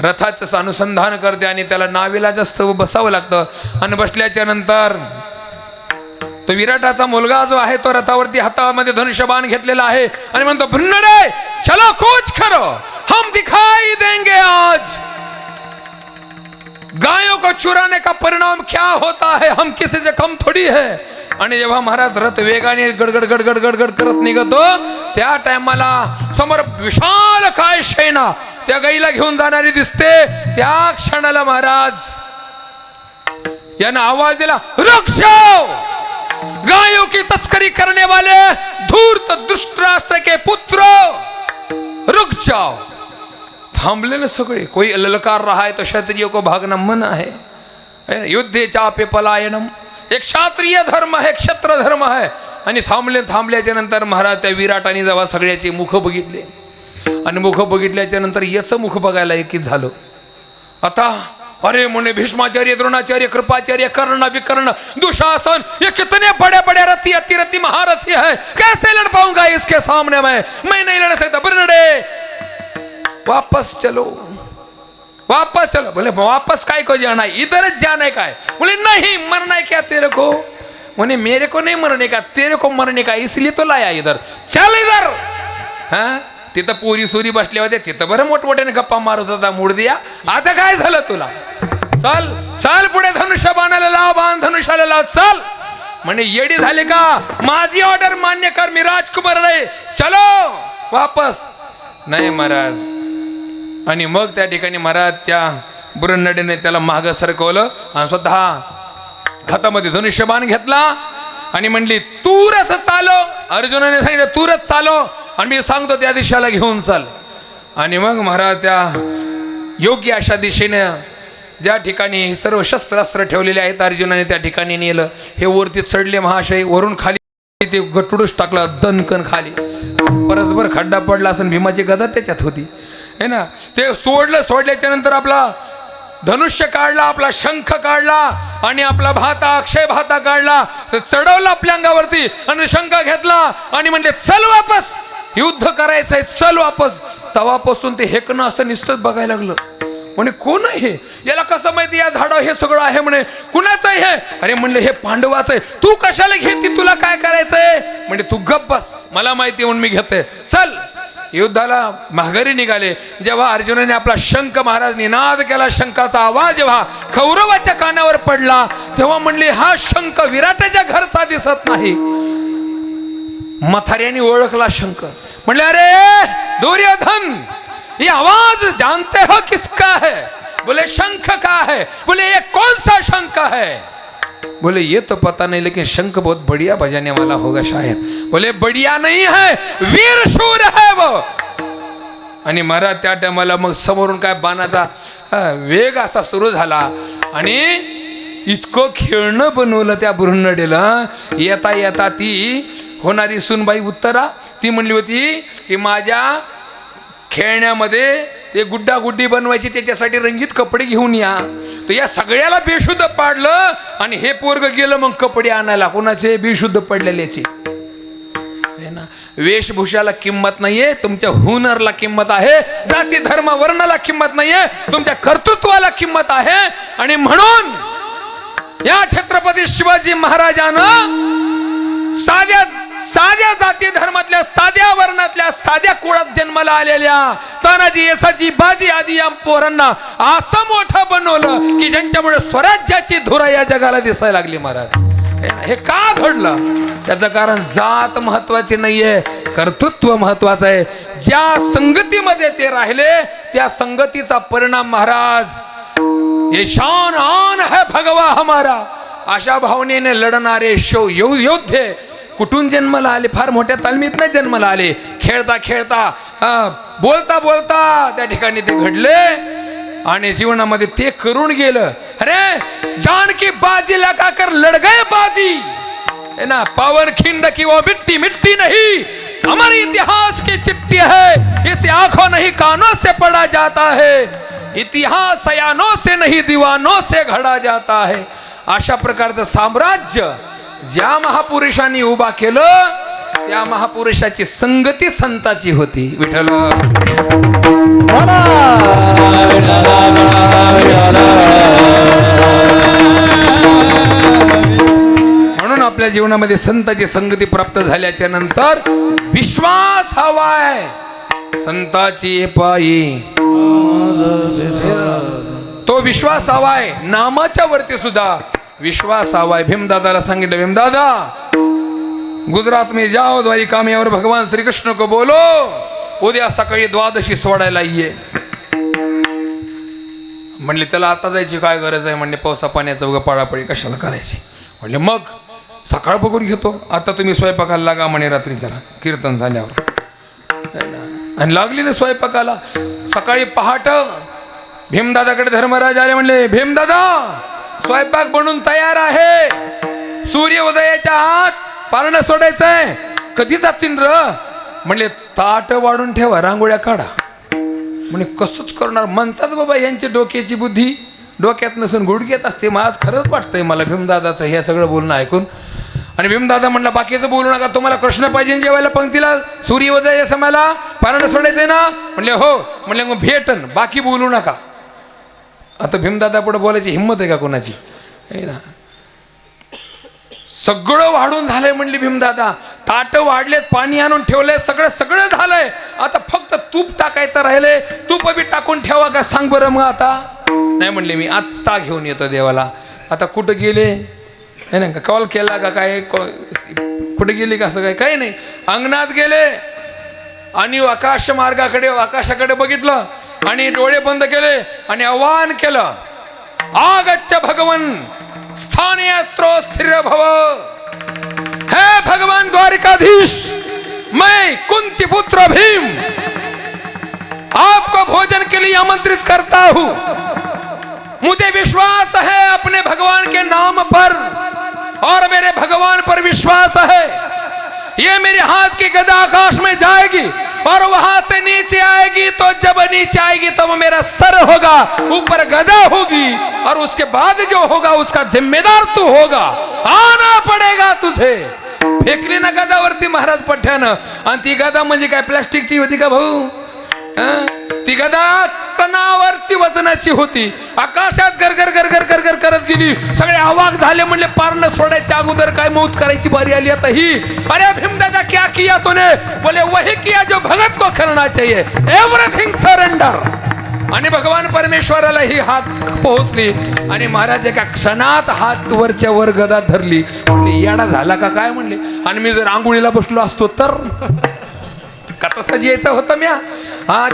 रथाचं अनुसंधान करते आणि त्याला नावेला जास्त बसावं लागतं. आणि बसल्याच्या नंतर तो विराटाचा मुलगा जो आहे तो रथावरती हातामध्ये धनुष्यबाण घेतलेला आहे आणि म्हणतो, ब्रह्मनाडे चलो कुछ करो, हम दिखाई देंगे आज गायों को चुराने का परिणाम क्या होता है, हम किसी से कम थोड़ी है. आणि जेव्हा महाराज रथ वेगाने गडगड गडगड गडगड करत निघतो, त्या टायमाला समोर विशाल काय सेना त्या गाईला घेऊन जाणारी दिसते. त्या क्षणाला महाराज यानं आवाज दिला, रुक जाओ, गायों की तस्करी करने वाले धूर्त दुष्टराष्ट्र के पुत्र, रुक जाओ. थांबले ना सगळे. कोई ललकार रहा है तो क्षत्रियों को भागना मना है. युद्धे चापे पलायनम, एक क्षत्रिय धर्म है, क्षत्र धर्म है. आणि थांबल्याच्या नंतर महाराज त्या विराटाने जेव्हा सगळ्याचे मुख बघितले आणि मुख बघितल्याच्या नंतर याचं मुख बघायला एकीच झालं. आता अरे मुने भीष्माचार्य, द्रोणाचार्य, कृपाचार्य, कर्ण, विकर्ण, दुशासन, ये कितने बड़े बड़े रथी अतिरथी महारथी है, कैसे लड़ पाऊंगा इसके सामने मैं नहीं लड़ सकता. ब्रह्मनाडे वापस चलो, वापस चलो. बोले वापस काय को जाना है, इधर जाना है काय. बोले नहीं, मरना है क्या तेरे को. बोले मेरे को नहीं मरने का, तेरे को मरने का, इसलिए तो लाया इधर, चल इधर. हाँ, तिथं पोरी सोरी बसल्या होत्या, तिथं बरं मोठमोठ्याने गप्पा मारत होता मूड दिया. आता काय झालं तुला, चल चल पुढे धनुष्य बाणाला लाव, बाण धनुष्याला लाव, चल. म्हणे येडी झाले का, माझी ऑर्डर मान्य कर, मी राजकुमार नाही, चलो वापस. नाही महाराज. आणि मग त्या ठिकाणी महाराज त्या ब्रह्मनाडेने त्याला मागं सरकवलं आणि स्वतः हातामध्ये धनुष्यबाण घेतला आणि म्हणली, तूरच चालो. अर्जुनाने सांगितलं, तूरच चालो आणि मी सांगतो त्या दिशेला घेऊन चाल. आणि मग महाराज त्या योग्य अशा दिशेने ज्या ठिकाणी सर्व शस्त्रास्त्र ठेवलेले आहेत अर्जुनाने त्या ठिकाणी नेलं. हे वरती चढले महाशय, वरून खाली ते गटुडूस टाकला दणकन खाली. परस्पर खड्डा पडला असं, भीमाची गदा त्याच्यात होती है ना. ते सोडल्याच्या नंतर आपला धनुष्य काढला, आपला शंख काढला आणि आपला भाता, अक्षय भाता काढला, चढवला आपल्या अंगावरती आणि शंख घेतला आणि म्हणले, चल वापस, युद्ध करायचंय, चल वापस. तवापासून ते हेकणं असं नुसतंच बघायला लागलं. म्हणे कोण आहे हे, याला कसं माहिती या झाडावर हे सगळं आहे. म्हणे कुणाचं आहे हे. अरे म्हणले हे पांडवाचं आहे. तू कशाला घेते, तुला काय करायचंय. म्हणजे तू गप्प बस, मला माहिती म्हणून मी घेते, चल. युद्धाला माघारी निघाले. जेव्हा अर्जुनाने आपला शंख, महाराज निनाद केला, शंखाचा आवाज जेव्हा कौरवाच्या कानावर पडला तेव्हा म्हणले, हा शंख विराटाच्या घरचा दिसत नाही. मथाऱ्याने ओळखला शंख. म्हणले, अरे दुर्योधन, ये आवाज जानते हो किसका है. बोले शंख का है. बोले ये कौन सा शंख है. बोले ये तो पता नहीं, लेकिन शंख बहुत बढ़िया बजाने वाला होगा शायद. बोले बढ़िया नहीं है, वीर शूर है वो. आणि महाराज त्या टायमाला मग समोरून काय बाणाचा वेग असा सुरू झाला आणि इतकं खेळणं बनवलं त्या ब्रह्मनाडेला. येता येता ती होणारी सुनबाई उत्तरा ती म्हणली होती की माझ्या खेळण्यामध्ये ते गुड्डा गुड्डी बनवायची, त्याच्यासाठी रंगीत कपडे घेऊन या. तर या सगळ्याला बेशुद्ध पाडलं आणि हे पोरग गेलं मग कपडे आणायला. कोणाचे बेशुद्ध पडलेल्याचे. वेशभूषाला किंमत नाहीये, तुमच्या हुनरला किंमत आहे. जाती धर्म वर्णाला किंमत नाहीये, तुमच्या कर्तृत्वाला किंमत आहे. आणि म्हणून या छत्रपती शिवाजी महाराजांना साध्या जाती धर्मातल्या, साध्या वर्णातल्या, साध्या कुळात जन्माला आलेल्या तानाजी, येसाची, बाजी आदी या पोरांना असं मोठं बनवलं की ज्यांच्यामुळे स्वराज्याची धुरा या जगाला दिसायला लागली. महाराज हे का घडलं? त्याचं कारण जात महत्वाची नाहीये, कर्तृत्व महत्वाचं आहे. ज्या संगतीमध्ये ते राहिले त्या संगतीचा परिणाम महाराज, ये शान आन है भगवा हमारा, अशा भावनेने लढणारे योद्धे कुठून जन्माला आले? फार मोठ्या तालमीत नाही जन्माला आले. खेळता खेळता, बोलता बोलता त्या ठिकाणी ते घडले आणि जीवनामध्ये ते करून गेलं. अरे जान की बाजी लगाकर लड़ गए बाजी, है ना. पावन खिंड की वो मिट्टी मिट्टी नहीं, हमारे इतिहास की चिट्ठी है, इसे आंखों नहीं कानों से पढ़ा जाता है, इतिहास सयानों से नहीं दीवानों से घडा जाता है. अशा प्रकारचं साम्राज्य ज्या महापुरुषांनी उभा केलं त्या महापुरुषाची संगती संताची होती. विठ्ठल म्हणून आपल्या जीवनामध्ये संताची संगती प्राप्त झाल्याच्या नंतर विश्वास हवाय संताची पायी. तो विश्वास हवाय. नामाच्या वरती सुद्धा विश्वास हवाय. भीमदादाला सांगितलं, भीमदादा गुजरात में जाओ, द्वारिका में और भगवान श्री कृष्ण को बोलो उद्या सकाळी द्वादशी सोडायला ये. म्हणले त्याला आता जायची काय गरज आहे? म्हणले पावसा पाण्याचं उगा पळापळी कशाला करायची? म्हणले मग सकाळ बघून घेतो, आता तुम्ही स्वयंपाकाला लागा म्हणे रात्रीच्याला कीर्तन झाल्यावर. आणि लागली ना स्वयंपाकाला. सकाळी पहाट भीमदादाकडे धर्मराज आले. म्हणले भीमदादा स्वयंपाक बनून तयार आहे, सूर्य उदयाच्या आत पारणं सोडायचंय, कधी जातील र? म्हणले ताट वाढून ठेवा, रांगोळ्या काढा. म्हणे कसंच करणार? म्हणतात बाबा यांची डोक्याची बुद्धी डोक्यात नसून गुडघ्यात असते. मग आज खरंच वाटतंय मला भीमदादाचं हे सगळं बोलणं ऐकून. आणि भीमदादा म्हणला बाकीचं बोलू नका, तुम्हाला कृष्ण पाहिजे जेवायला पंक्तीला सूर्योदय समाला पारणं सोडायचंय ना? म्हणले हो. म्हणले मग भेटन, बाकी बोलू नका. आता भीमदादा पुढे बोलायची हिंमत आहे का कोणाची? सगळं वाढून झालंय म्हणली भीमदादा. ताट वाढलेत, पाणी आणून ठेवलंय, सगळं सगळं झालंय. आता फक्त तूप टाकायचं राहिलंय. तूप बी टाकून ठेवा का सांग बरं मग आता? नाही म्हणले मी आत्ता घेऊन येतो देवाला. आता कुठं गेले? नाही का कॉल केला का काय? कुठे गेले का? असं काय काही नाही. अंगणात गेले आणि आकाश मार्गाकडे आकाशाकडे बघितलं आणि डोळे बंद केले आणि आवाहन केलं, आगच्छ भगवन स्थानीयत्रो स्थिर भव. हे भगवान द्वारिकाधीश, मैं कुंती पुत्र भीम आपको भोजन के लिए आमंत्रित करता हूं. मुझे विश्वास है अपने भगवान के नाम पर और मेरे भगवान पर विश्वास है. ये मेरे हाथ की गदा आकाश में जाएगी और वहां से नीचे आएगी, तो जब नीचे आएगी तब तो मेरा सर होगा, ऊपर गदा होगी और उसके बाद जो होगा उसका जिम्मेदार तू होगा. आना पडेगा तुझे. फेकली ना गदावरती महाराज पठ्यानं. आणि ती गदा म्हणजे काय प्लास्टिकची होती का भाऊ? ती गदा तणावरती वजनाची होती. आकाशात गरगर गरगर गरगर करत गेली. सगळे अवाक झाले. म्हणले पारणं सोडायच्या अगोदर काय मौत करायची बारी आली आता ही. अरे भीमदादा क्या किया तूने? बोले वही किया जो भगत को करना चाहिए, एवरीथिंग सरेंडर. आणि भगवान परमेश्वराला ही हात पोहोचली आणि महाराज एका क्षणात हात वरच्या वर गदा धरली. म्हणले येडा झाला का काय? म्हणले आणि मी जर आंघोळीला बसलो असतो तर का तसं यायचं होतं म्या?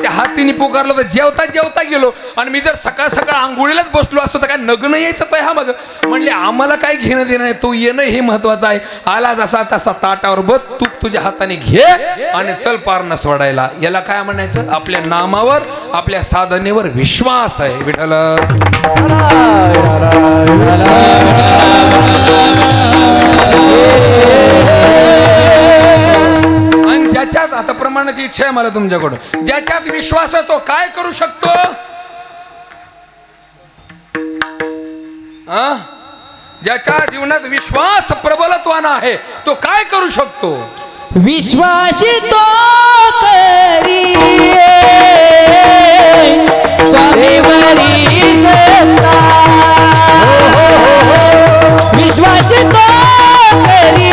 त्या हातीने पुकारलं तर जेवता जेवता गेलो. आणि मी जर सकाळ सकाळ आंघोळीलाच बसलो असतो तर काय नग्न यायचं तर हा मग. म्हणले आम्हाला काय घेणं देणं आहे, तो येणं हे महत्वाचं आहे. आला जसा तसा ताटावर बघ, तूप तुझ्या हाताने घे आणि चल पारणं सोडायला. याला काय म्हणायचं? आपल्या नामावर आपल्या साधनेवर विश्वास आहे. विठ्ठल ज्याच्यात आता प्रमाणाची इच्छा आहे मला तुमच्याकडून, ज्याच्यात विश्वास आहे तो काय करू शकतो? ज्याच्या जीवनात विश्वास प्रबलत्वान आहे तो काय करू शकतो? विश्वास तो करी स्वामीवरी सत्ता. विश्वास तो करी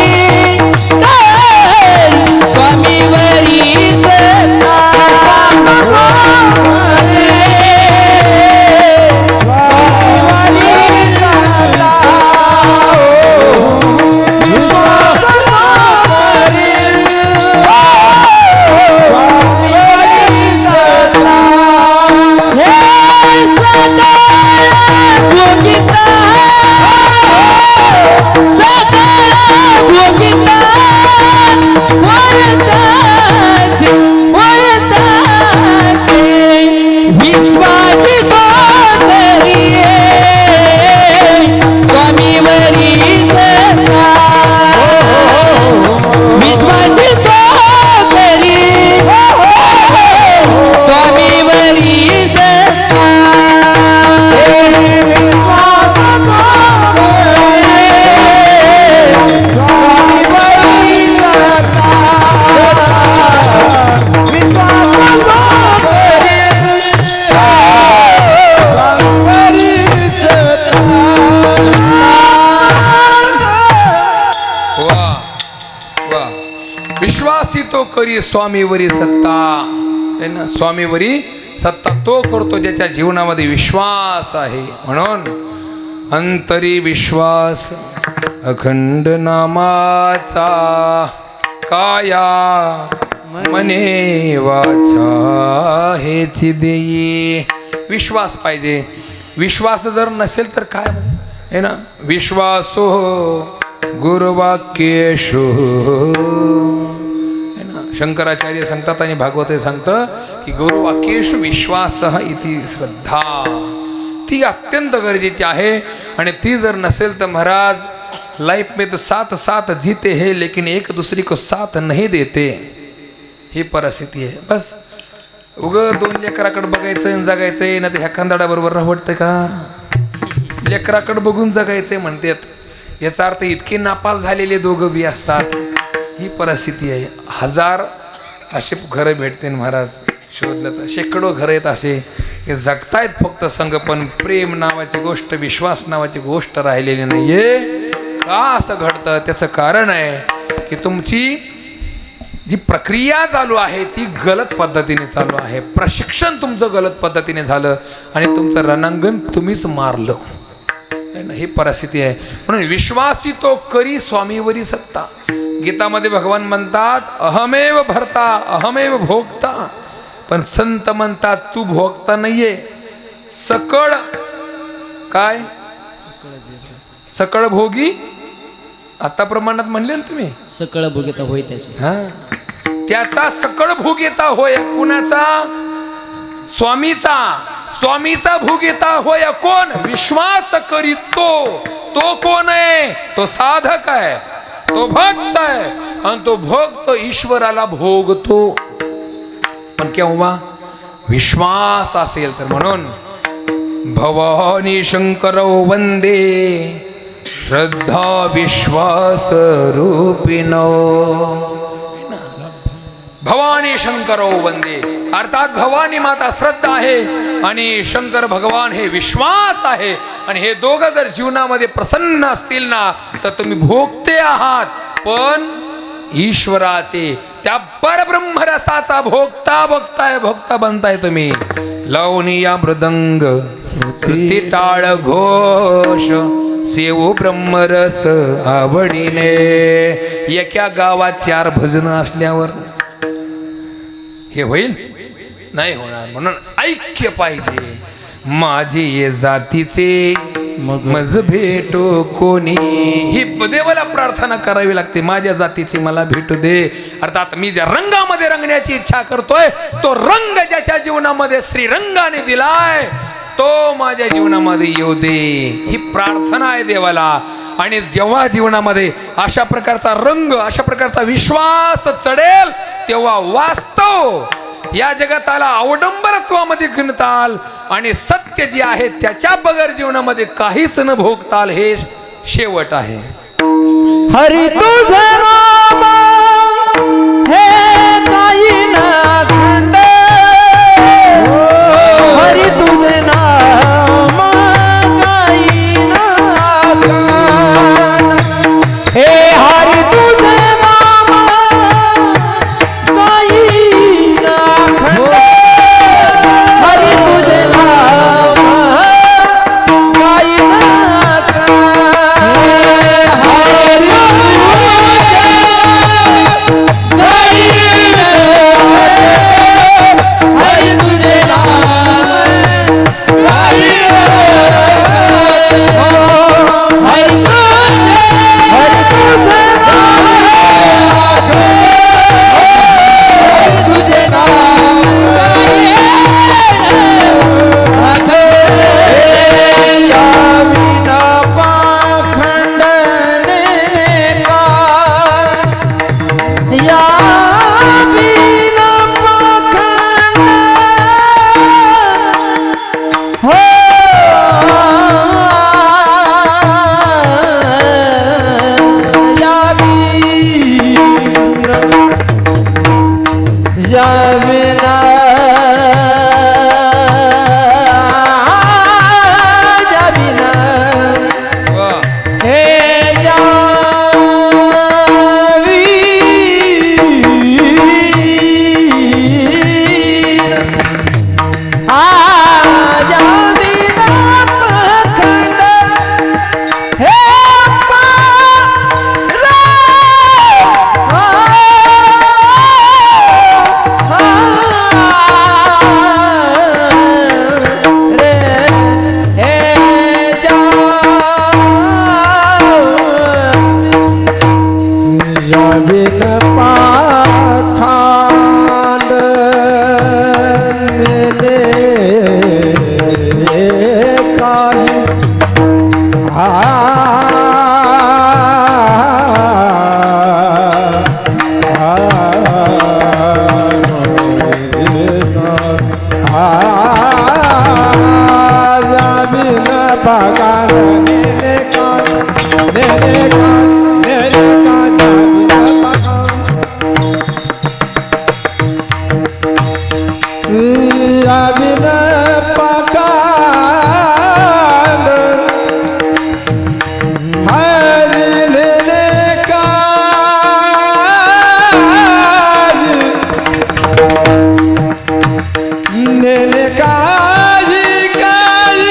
करी स्वामीवरी सत्ता. है ना, स्वामीवरी सत्ता तो करतो ज्याच्या जीवनामध्ये विश्वास आहे. म्हणून अंतरी विश्वास अखंड नामाचा, काया मने वाचा हेच देई. विश्वास पाहिजे. विश्वास जर नसेल तर काय आहे ना, विश्वासो गुरुवाक्येषु. है ना, शंकराचार्य सांगतात आणि भागवत सांगतं की गुरुवाक्येषु विश्वासः इति श्रद्धा. ती अत्यंत गरजेची आहे. आणि ती जर नसेल तर महाराज लाइफ में तो साथ साथ जीते हैं लेकिन एक दूसरे को साथ नहीं देते. ही परिस्थिती आहे. बस दोन लेकराकडे बघायचं जगायचंय ना, तर ह्या खांदाडाबरोबर राहवटतं का? लेकराकडे बघून जगायचंय म्हणतात. याचा अर्थ इतके नापास झालेले दोघं बी असतात. ही परिस्थिती आहे. 1000 असे घरं भेटते महाराज, शोधलं तर शेकडो घरं आहेत असे हे जगतायत फक्त संघ, पण प्रेम नावाची गोष्ट, विश्वास नावाची गोष्ट राहिलेली नाहीये. का असं घडतं? त्याचं कारण आहे की तुमची जी प्रक्रिया चालू आहे ती गलत पद्धतीने चालू आहे. प्रशिक्षण तुमचं गलत पद्धतीने झालं आणि तुमचं रणांगण तुम्हीच मारलं. ही परिस्थिती आहे. म्हणून विश्वासी तो करी स्वामीवरी सत्ता. गीतामध्ये भगवान म्हणतात अहमेव भर्ता अहमेव भोगता. पण संत म्हणतात तू भोगता नाहीये, सकळ काय सकळ भोगी. आता प्रमाणात म्हणले ना तुम्ही, सकळ भोगिता होय त्याची. हा, त्याचा सकळ भोग येता होय. कुणाचा? स्वामीचा. स्वामीचा भोग येता होय कोण? विश्वास करीतो. तो कोण आहे? तो साधक आहे, तो भक्त आहे. आणि तो भक्त ईश्वराला भोगतो. पण केव्हा? विश्वास असेल तर. म्हणून भवानी शंकरौ वंदे श्रद्धा विश्वास रूपिणो. भवानी शंकरो वंदे, अर्थात भवानी माता श्रद्धा आहे आणि शंकर भगवान हे विश्वास आहे. आणि हे दोघं जर जीवनामध्ये प्रसन्न असतील ना तर तुम्ही भोगते आहात, पण ईश्वराचे त्या परब्रह्म रसाचा भोगता भोगता बनताय तुम्ही. लावणीया मृदंग श्रुती टाळ घोष सेवो ब्रह्मरस आवडीने. एका गावात 4 भजन असल्यावर हे होईल? नाही होणार. म्हणून ऐक्य पाहिजे. माझे ये जातीचे मज भेटो कोणी. ही देवाला प्रार्थना करावी लागते. माझ्या जातीचे मला भेटू दे. अर्थात मी ज्या रंगामध्ये रंगण्याची इच्छा करतोय तो रंग ज्याच्या जीवनामध्ये श्रीरंगाने दिलाय तो माझ्या जीवनामध्ये येऊ दे. ही प्रार्थना आहे देवाला. आणि जेव्हा जीवनामध्ये अशा प्रकारचा रंग, अशा प्रकारचा विश्वास चढेल तेव्हा वास्तव या जगताला अवडंबरत्वामध्ये घिणताल आणि सत्य जे आहे त्याच्या बगर जीवनामध्ये काहीच न भोगताल. हे शेवट आहे. हरी तुझे नाम हे काही ना खंड. हरी तुझे नाम काही ना खंड. हे हरी तुझे नाम काही ना खंड. हरी तुझे नाम काही ना खंड. हरी तुझे आजा विना पाखंड हे पारा रे हे जा विन पाखंड ने काही विन पाखंड ने विन पाखंड हरि लेने काज लेने काज काज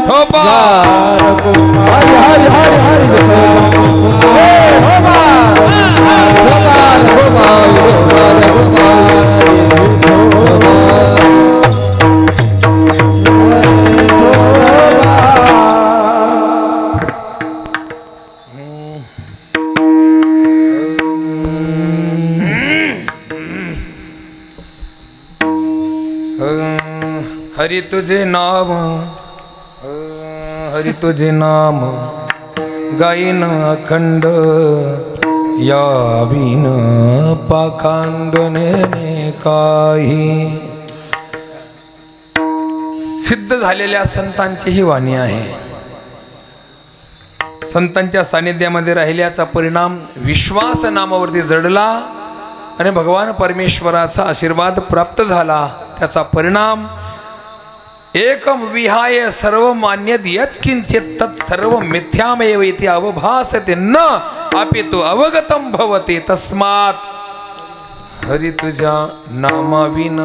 बाबा हरि तुझे नाम हरि तुझे नाम गाईन अखंड या विन पाखांडने काही. सिद्ध झालेल्या संतांची ही वाणी आहे. संतांच्या सानिध्यामध्ये राहिल्याचा परिणाम विश्वास नामावरती जडला आणि भगवान परमेश्वराचा आशीर्वाद प्राप्त झाला. त्याचा परिणाम एकम विहाय सर्व मान्यत यत्किंचित तत्सर्व मिथ्यामेव इति अवभासते न अपितु अवगतम भवते. तस्मात् हरि तुझ्या नामाविन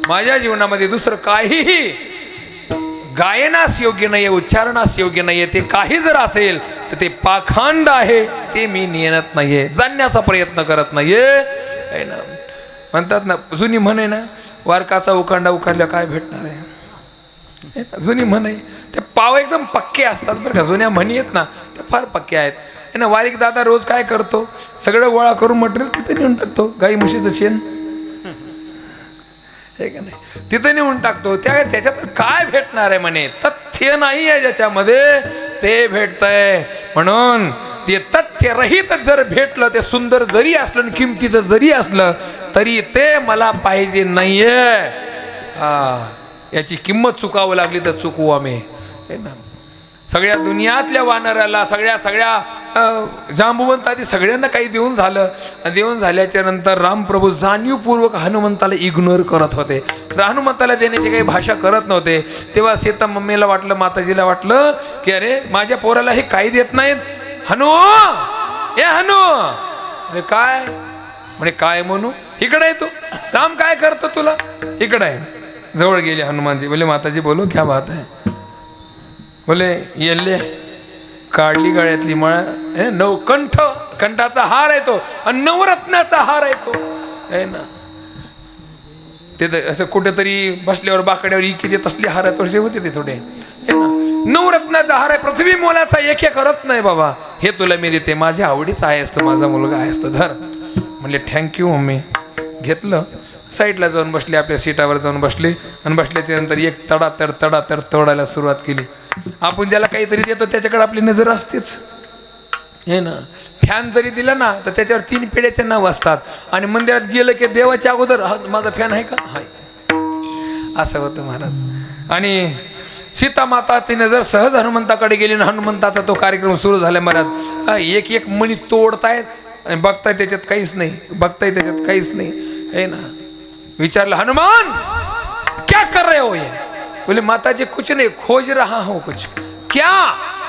माझ्या जीवनामध्ये दुसरं काहीही गायनास योग्य नाही, उच्चारणास योग्य नाही. ते काही जर असेल तर ते पाखंड आहे, ते मी नेणत नाहीये, जाणण्याचा प्रयत्न करत नाहीये ना. म्हणतात ना जुनी म्हण आहे ना, वारकाचा उकांडा उकारल्या काय भेटणार आहे. जुनी म्हण आहे. ते पाव एकदम पक्के असतात बरं का. जुन्या म्हणी आहेत ना त्या फार पक्के आहेत. आहे ना. वारीक दादा रोज काय करतो, सगळं गोळा करून मटेरियल तिथे नेऊन टाकतो. गाई म्हशीचं शेण हे का नाही, तिथे नेऊन टाकतो. त्याच्यात काय भेटणार आहे म्हणे, तथ्य नाही आहे ज्याच्यामध्ये ते भेटतंय. म्हणून ते तथ्यरहित जर भेटलं, ते सुंदर जरी असलं आणि किमतीचं जरी असलं तरी ते मला पाहिजे नाहीये. याची किंमत चुकावं लागली तर चुकवू आम्ही. हे ना. सगळ्या दुनियातल्या वानराला सगळ्या जांबुवंत आधी सगळ्यांना काही देऊन झालं. देऊन झाल्याच्या नंतर रामप्रभू जाणीवपूर्वक हनुमंताला इग्नोर करत होते. हनुमंताला देण्याची काही भाषा करत नव्हते. तेव्हा सीता मम्मीला वाटलं, माताजीला वाटलं की अरे माझ्या पोराला हे काही देत नाहीत. हनु ए हनु अरे काय म्हणे, काय म्हणू, इकडे येतो. राम काय करतो तुला, इकडे आहे. जवळ गेले हनुमानजी. बोले माताजी बोलो क्या बात है. बोले येल्ले काढली गळ्यातली माळ, नवकंठ कंठाचा हार आहे तो आणि नवरत्नाचा हार आहे तो. आहे ना. ते असं कुठेतरी बसल्यावर बाकड्यावर इकडे तसले हार थोडेसे होते ते थोडे. आहे ना. नवरत्नाचा हार आहे, पृथ्वी मोलाचा एक करत नाही बाबा, हे तुला मी देते, माझ्या आवडीचा आहे असतो, माझा मुलगा आहे असतो, धर. म्हणले थँक्यू मम्मी. घेतलं, साईडला जाऊन बसले, आपल्या सीटावर जाऊन बसले आणि बसल्याच्या नंतर एक तडातड तोडायला सुरुवात केली. आपण ज्याला काहीतरी देतो त्याच्याकडे आपली नजर असतेच. हे ना. फॅन जरी दिला ना तर त्याच्यावर 3 पिढ्याचे नाव असतात आणि मंदिरात गेलं की देवाच्या अगोदर माझा फॅन आहे का, हाय, असं होतं महाराज. आणि सीता माताची नजर सहज हनुमंताकडे गेली आणि हनुमंताचा तो कार्यक्रम सुरू झाला महाराज. एक मणी तोडतायत आणि बघताय त्याच्यात काहीच नाही, बघताय त्याच्यात काहीच नाही. है ना. विचारलं, हनुमान क्या कर रहे हो ये. बोले माताजी कुछ नहीं, खोज रहा हूं कुछ. क्या,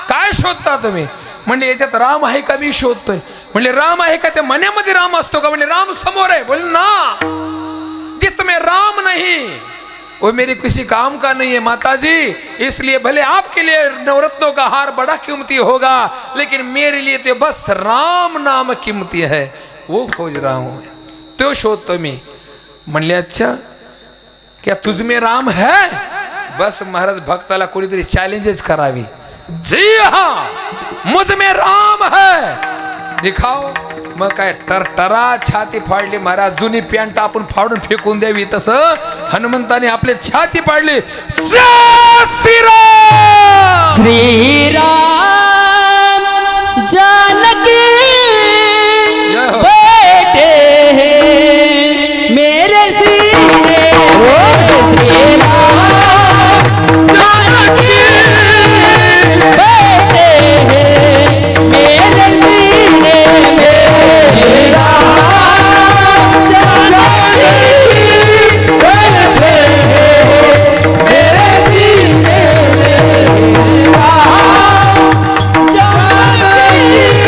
काय शोधता तुम्ही. म्हणजे याच्यात राम आहे का मी शोधतोय. म्हणजे राम आहे का, त्या मनामध्ये राम असतो का. म्हणजे राम समोर आहे. बोले ना, जिसमें राम नहीं वो मेरे किसी काम का नहीं है माताजी. इसलिए भले आपके लिए नवरत्नों का हार बड़ा कीमती होगा, लेकिन मेरे लिए तो बस राम नाम कीमती है, वो खोज रहा हूं, तो शोधतो मी. म्हणले अच्छा क्या तुझ में राम है. बस महाराज भक्ताला कोणीतरी चॅलेंजेस करावी. जी हाँ मुझ में राम है, दिखाओ. मग काय टरटरा छाती फाडली महाराज. जुनी पॅन्ट आपण फाडून फेकून द्यावी तसं हनुमंताने आपले छाती फाडली. जय श्रीराम. श्रीराम जानकी बेटे मेरे सीने श्रीराम जानकी बेटे मेरे सीने में राम जानकी बेटे मेरे सीने में राम जानकी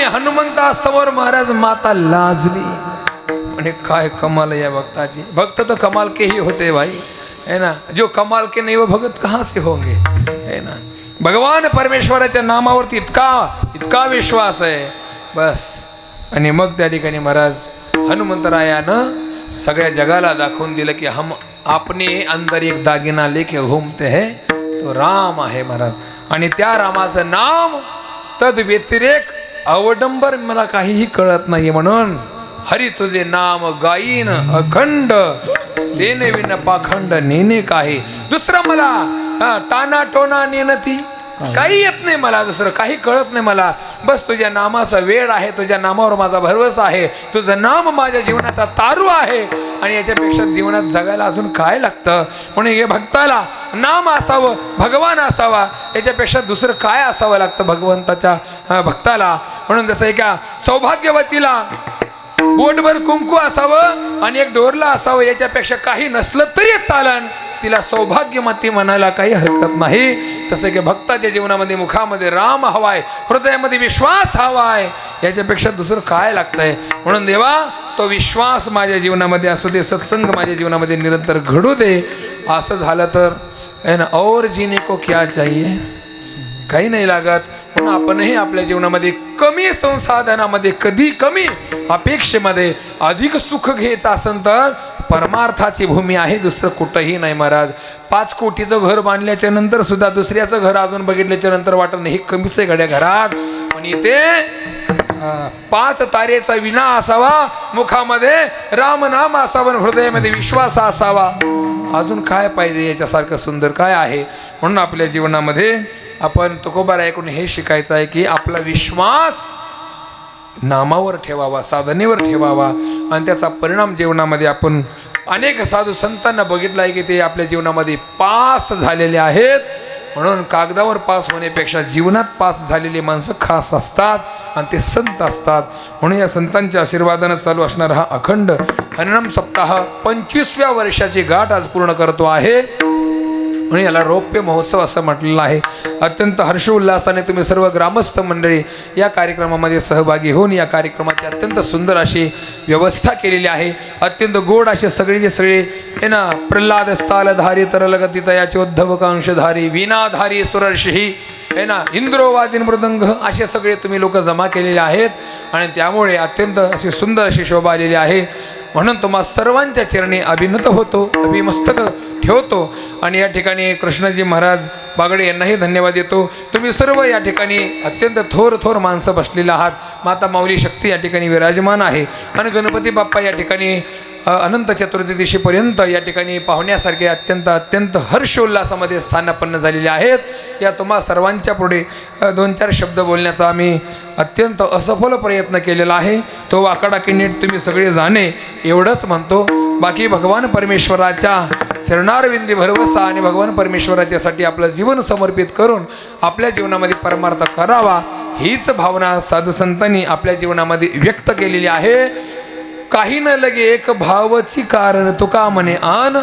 हनुमंता समोर महाराज माता लाजली म्हणे काय कमाल या भक्ताची. भक्त तो कमाल के ही होते भाई, है ना. जो कमाल के नहीं वो भगत कहाँ से होंगे, है ना. भगवान परमेश्वराच्या नामावरती इतका विश्वास आहे बस. आणि मग त्या ठिकाणी महाराज हनुमंतरायानं सगळ्या जगाला दाखवून दिलं की हम अपने अंदर एक दागिना लेके घूमते हैं तो राम आहे महाराज. आणि त्या रामाचं नाम तद व्यतिरेक अवडंबर मला काहीही कळत नाही म्हणून हरी तुझे नाम गाईन अखंड देणे विन पाखंड नेणे काही. दुसरं मला टाना टोना नेनती काही येत नाही, मला दुसरं काही कळत नाही मला. बस तुझ्या नामाचा वेळ आहे, तुझ्या नामावर माझा भरवसा आहे. तुझं नाम माझ्या जीवनाचा तारू आहे आणि याच्यापेक्षा जीवनात जगायला अजून काय लागतं. म्हणून हे भक्ताला नाम असावं, भगवान असावा, याच्यापेक्षा दुसरं काय असावं लागतं भगवंताच्या भक्ताला. म्हणून जसं एका सौभाग्यवतीला बोटभर कुंकू असावं आणि एक डोरला असावं, याच्यापेक्षा काही नसलं तरी चालन, तिला सौभाग्यमती म्हणायला काही हरकत नाही. तसं की भक्ताच्या जीवनामध्ये मुखामध्ये राम हवाय, हृदयामध्ये विश्वास हवाय, याच्यापेक्षा दुसरं काय लागतंय. म्हणून देवा तो विश्वास माझ्या जीवनामध्ये असू दे, सत्संग माझ्या जीवनामध्ये निरंतर घडू दे. असं झालं तर है ना, और जीने को क्या चाहिए, काही नाही लागत. म्हणून आपणही आपल्या जीवनामध्ये कमी संसाधनामध्ये कधी कमी अपेक्षेमध्ये अधिक सुख घ्यायचं असेल तर परमार्थाची भूमी आहे, दुसरं कुठंही नाही महाराज. 5 कोटीचं घर बांधल्याच्या नंतर सुद्धा दुसऱ्याचं घर अजून बघितल्याच्या नंतर वाटत नाही हे कमीच आहे घड्या घरात. पण इथे 5 तारेचा विना असावा, मुखामध्ये रामनाम असावं, हृदयामध्ये विश्वास असावा, अजून काय पाहिजे याच्यासारखं सुंदर काय आहे. म्हणून आपल्या जीवनामध्ये आपण तुकोबार ऐकून हे शिकायचं आहे की आपला विश्वास नामावर ठेवावा, साधनेवर ठेवावा. आणि त्याचा परिणाम जीवनामध्ये आपण अनेक साधू संतांना बघितलं आहे की ते आपल्या जीवनामध्ये पास झालेले आहेत. म्हणून कागदावर पास होण्यापेक्षा जीवनात पास झालेली माणसं खास असतात आणि ते संत असतात. म्हणून या संतांच्या आशीर्वादानं चालू असणारा हा अखंड हरिनाम सप्ताह 25व्या वर्षाची गाठ आज पूर्ण करतो आहे. म्हणून याला रौप्य महोत्सव असं म्हटलेलं आहे. अत्यंत हर्षोल्लासाने तुम्ही सर्व ग्रामस्थ मंडळी या कार्यक्रमामध्ये सहभागी होऊन या कार्यक्रमाची अत्यंत सुंदर अशी व्यवस्था केलेली आहे. अत्यंत गोड असे सगळेचे सगळे हे ना, प्रल्हाद स्थालधारी तरलगती तयाचे उद्धव कांशधारी वीणाधारी सुरर्षी है ना, इंद्रोवादीन मृदंग असे सगळे तुम्ही लोक जमा केलेले आहेत. आणि त्यामुळे अत्यंत अशी सुंदर अशी शोभा आलेली आहे. म्हणून तुम्हा सर्वांच्या चरणी अभिनत होतो, अभिमस्तक ठेवतो. आणि या ठिकाणी कृष्णजी महाराज बागडे यांनाही धन्यवाद देतो. तुम्ही सर्व या ठिकाणी अत्यंत थोर माणसं बसलेले आहात. माता माऊली शक्ती या ठिकाणी विराजमान आहे आणि गणपती बाप्पा या ठिकाणी अनंत चतुर्दशीपर्यंत या ठिकाणी पाहुण्यासारखे अत्यंत हर्षोल्लासामध्ये स्थानापन्न झालेले आहेत. या तुम्हा सर्वांच्या पुढे 2-4 शब्द बोलण्याचा आम्ही अत्यंत असफल प्रयत्न केलेला आहे. तो वाकडा की नीट तुम्ही सगळे जाणे एवढंच म्हणतो. बाकी भगवान परमेश्वराच्या चरणारविंदी भरवसा आणि भगवान परमेश्वराच्यासाठी आपलं जीवन समर्पित करून आपल्या जीवनामध्ये परमार्थ करावा हीच भावना साधू संतांनी आपल्या जीवनामध्ये व्यक्त केलेली आहे. काही न लगे एक भावची कारण तुका म्हणे आन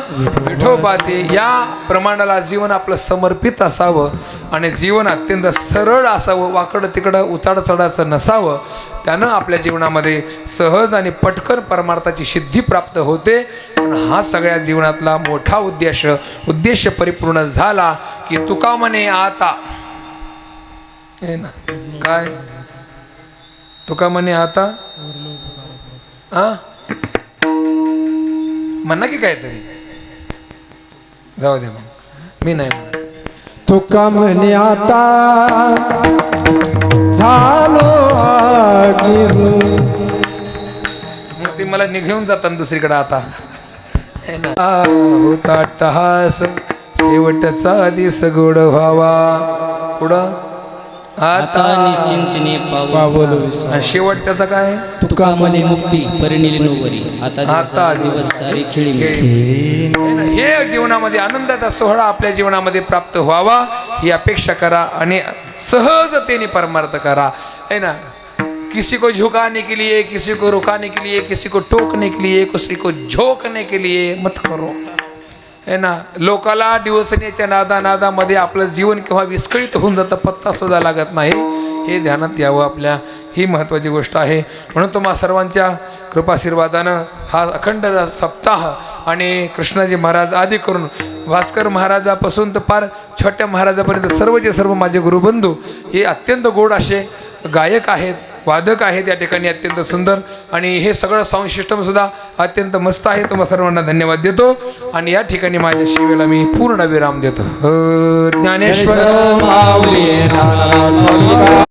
विठोबाचे, या प्रमाणाला जीवन आपलं समर्पित असावं आणि जीवन अत्यंत सरळ असावं, वाकडं तिकडं उताड चढाचं नसावं. त्यानं आपल्या जीवनामध्ये सहज आणि पटकन परमार्थाची सिद्धी प्राप्त होते. पण हा सगळ्या जीवनातला मोठा उद्देश परिपूर्ण झाला की तुका म्हणे आता हे ना काय तुका म्हणे आता म्हणा की काहीतरी जाऊ दे, मग मी नाही म्हणत. तुका म्हणे आता झालो मग ते मला निघून जातात दुसरीकडे. आता होता टहास शेवटचा दिस गोड व्हावा, पुढं आता निश्चिंतने पावलो. शेवट त्याचा काय तुका म्हणे मुक्ती परिणिली नोवरी आता दिवस सारे खेळी. हे जीवनामध्ये आनंदाचा सोहळा आपल्या जीवनामध्ये प्राप्त व्हावा ही अपेक्षा करा आणि सहजतेने परमार्थ करा. है ना, किसी को झुकाने के लिए, किसी को रुकाने के लिए, किसी को टोकने के लिए, किसी को झोंकने के लिए मत करो. है ना, लोकाला डिवचण्याच्या नादामध्ये आपलं जीवन केव्हा विस्कळीत होऊन जातं, पत्ता सुद्धा लागत नाही. हे ध्यानात यावं आपल्या ही महत्त्वाची गोष्ट आहे. म्हणून तुम्हा सर्वांच्या कृपाशीर्वादानं हा अखंड सप्ताह आणि कृष्णाजी महाराज आदी करून भास्कर महाराजापासून तर फार छोट्या महाराजापर्यंत सर्वचे सर्व माझे गुरुबंधू हे अत्यंत गोड असे गायक आहेत, वादक आहेत या ठिकाणी, अत्यंत सुंदर. आणि हे सगळं साऊंड सिस्टमसुद्धा अत्यंत मस्त आहे. तुम्हा सर्वांना धन्यवाद देतो आणि या ठिकाणी माझ्या सेवेला मी पूर्ण विराम देतो. ज्ञानेश्वर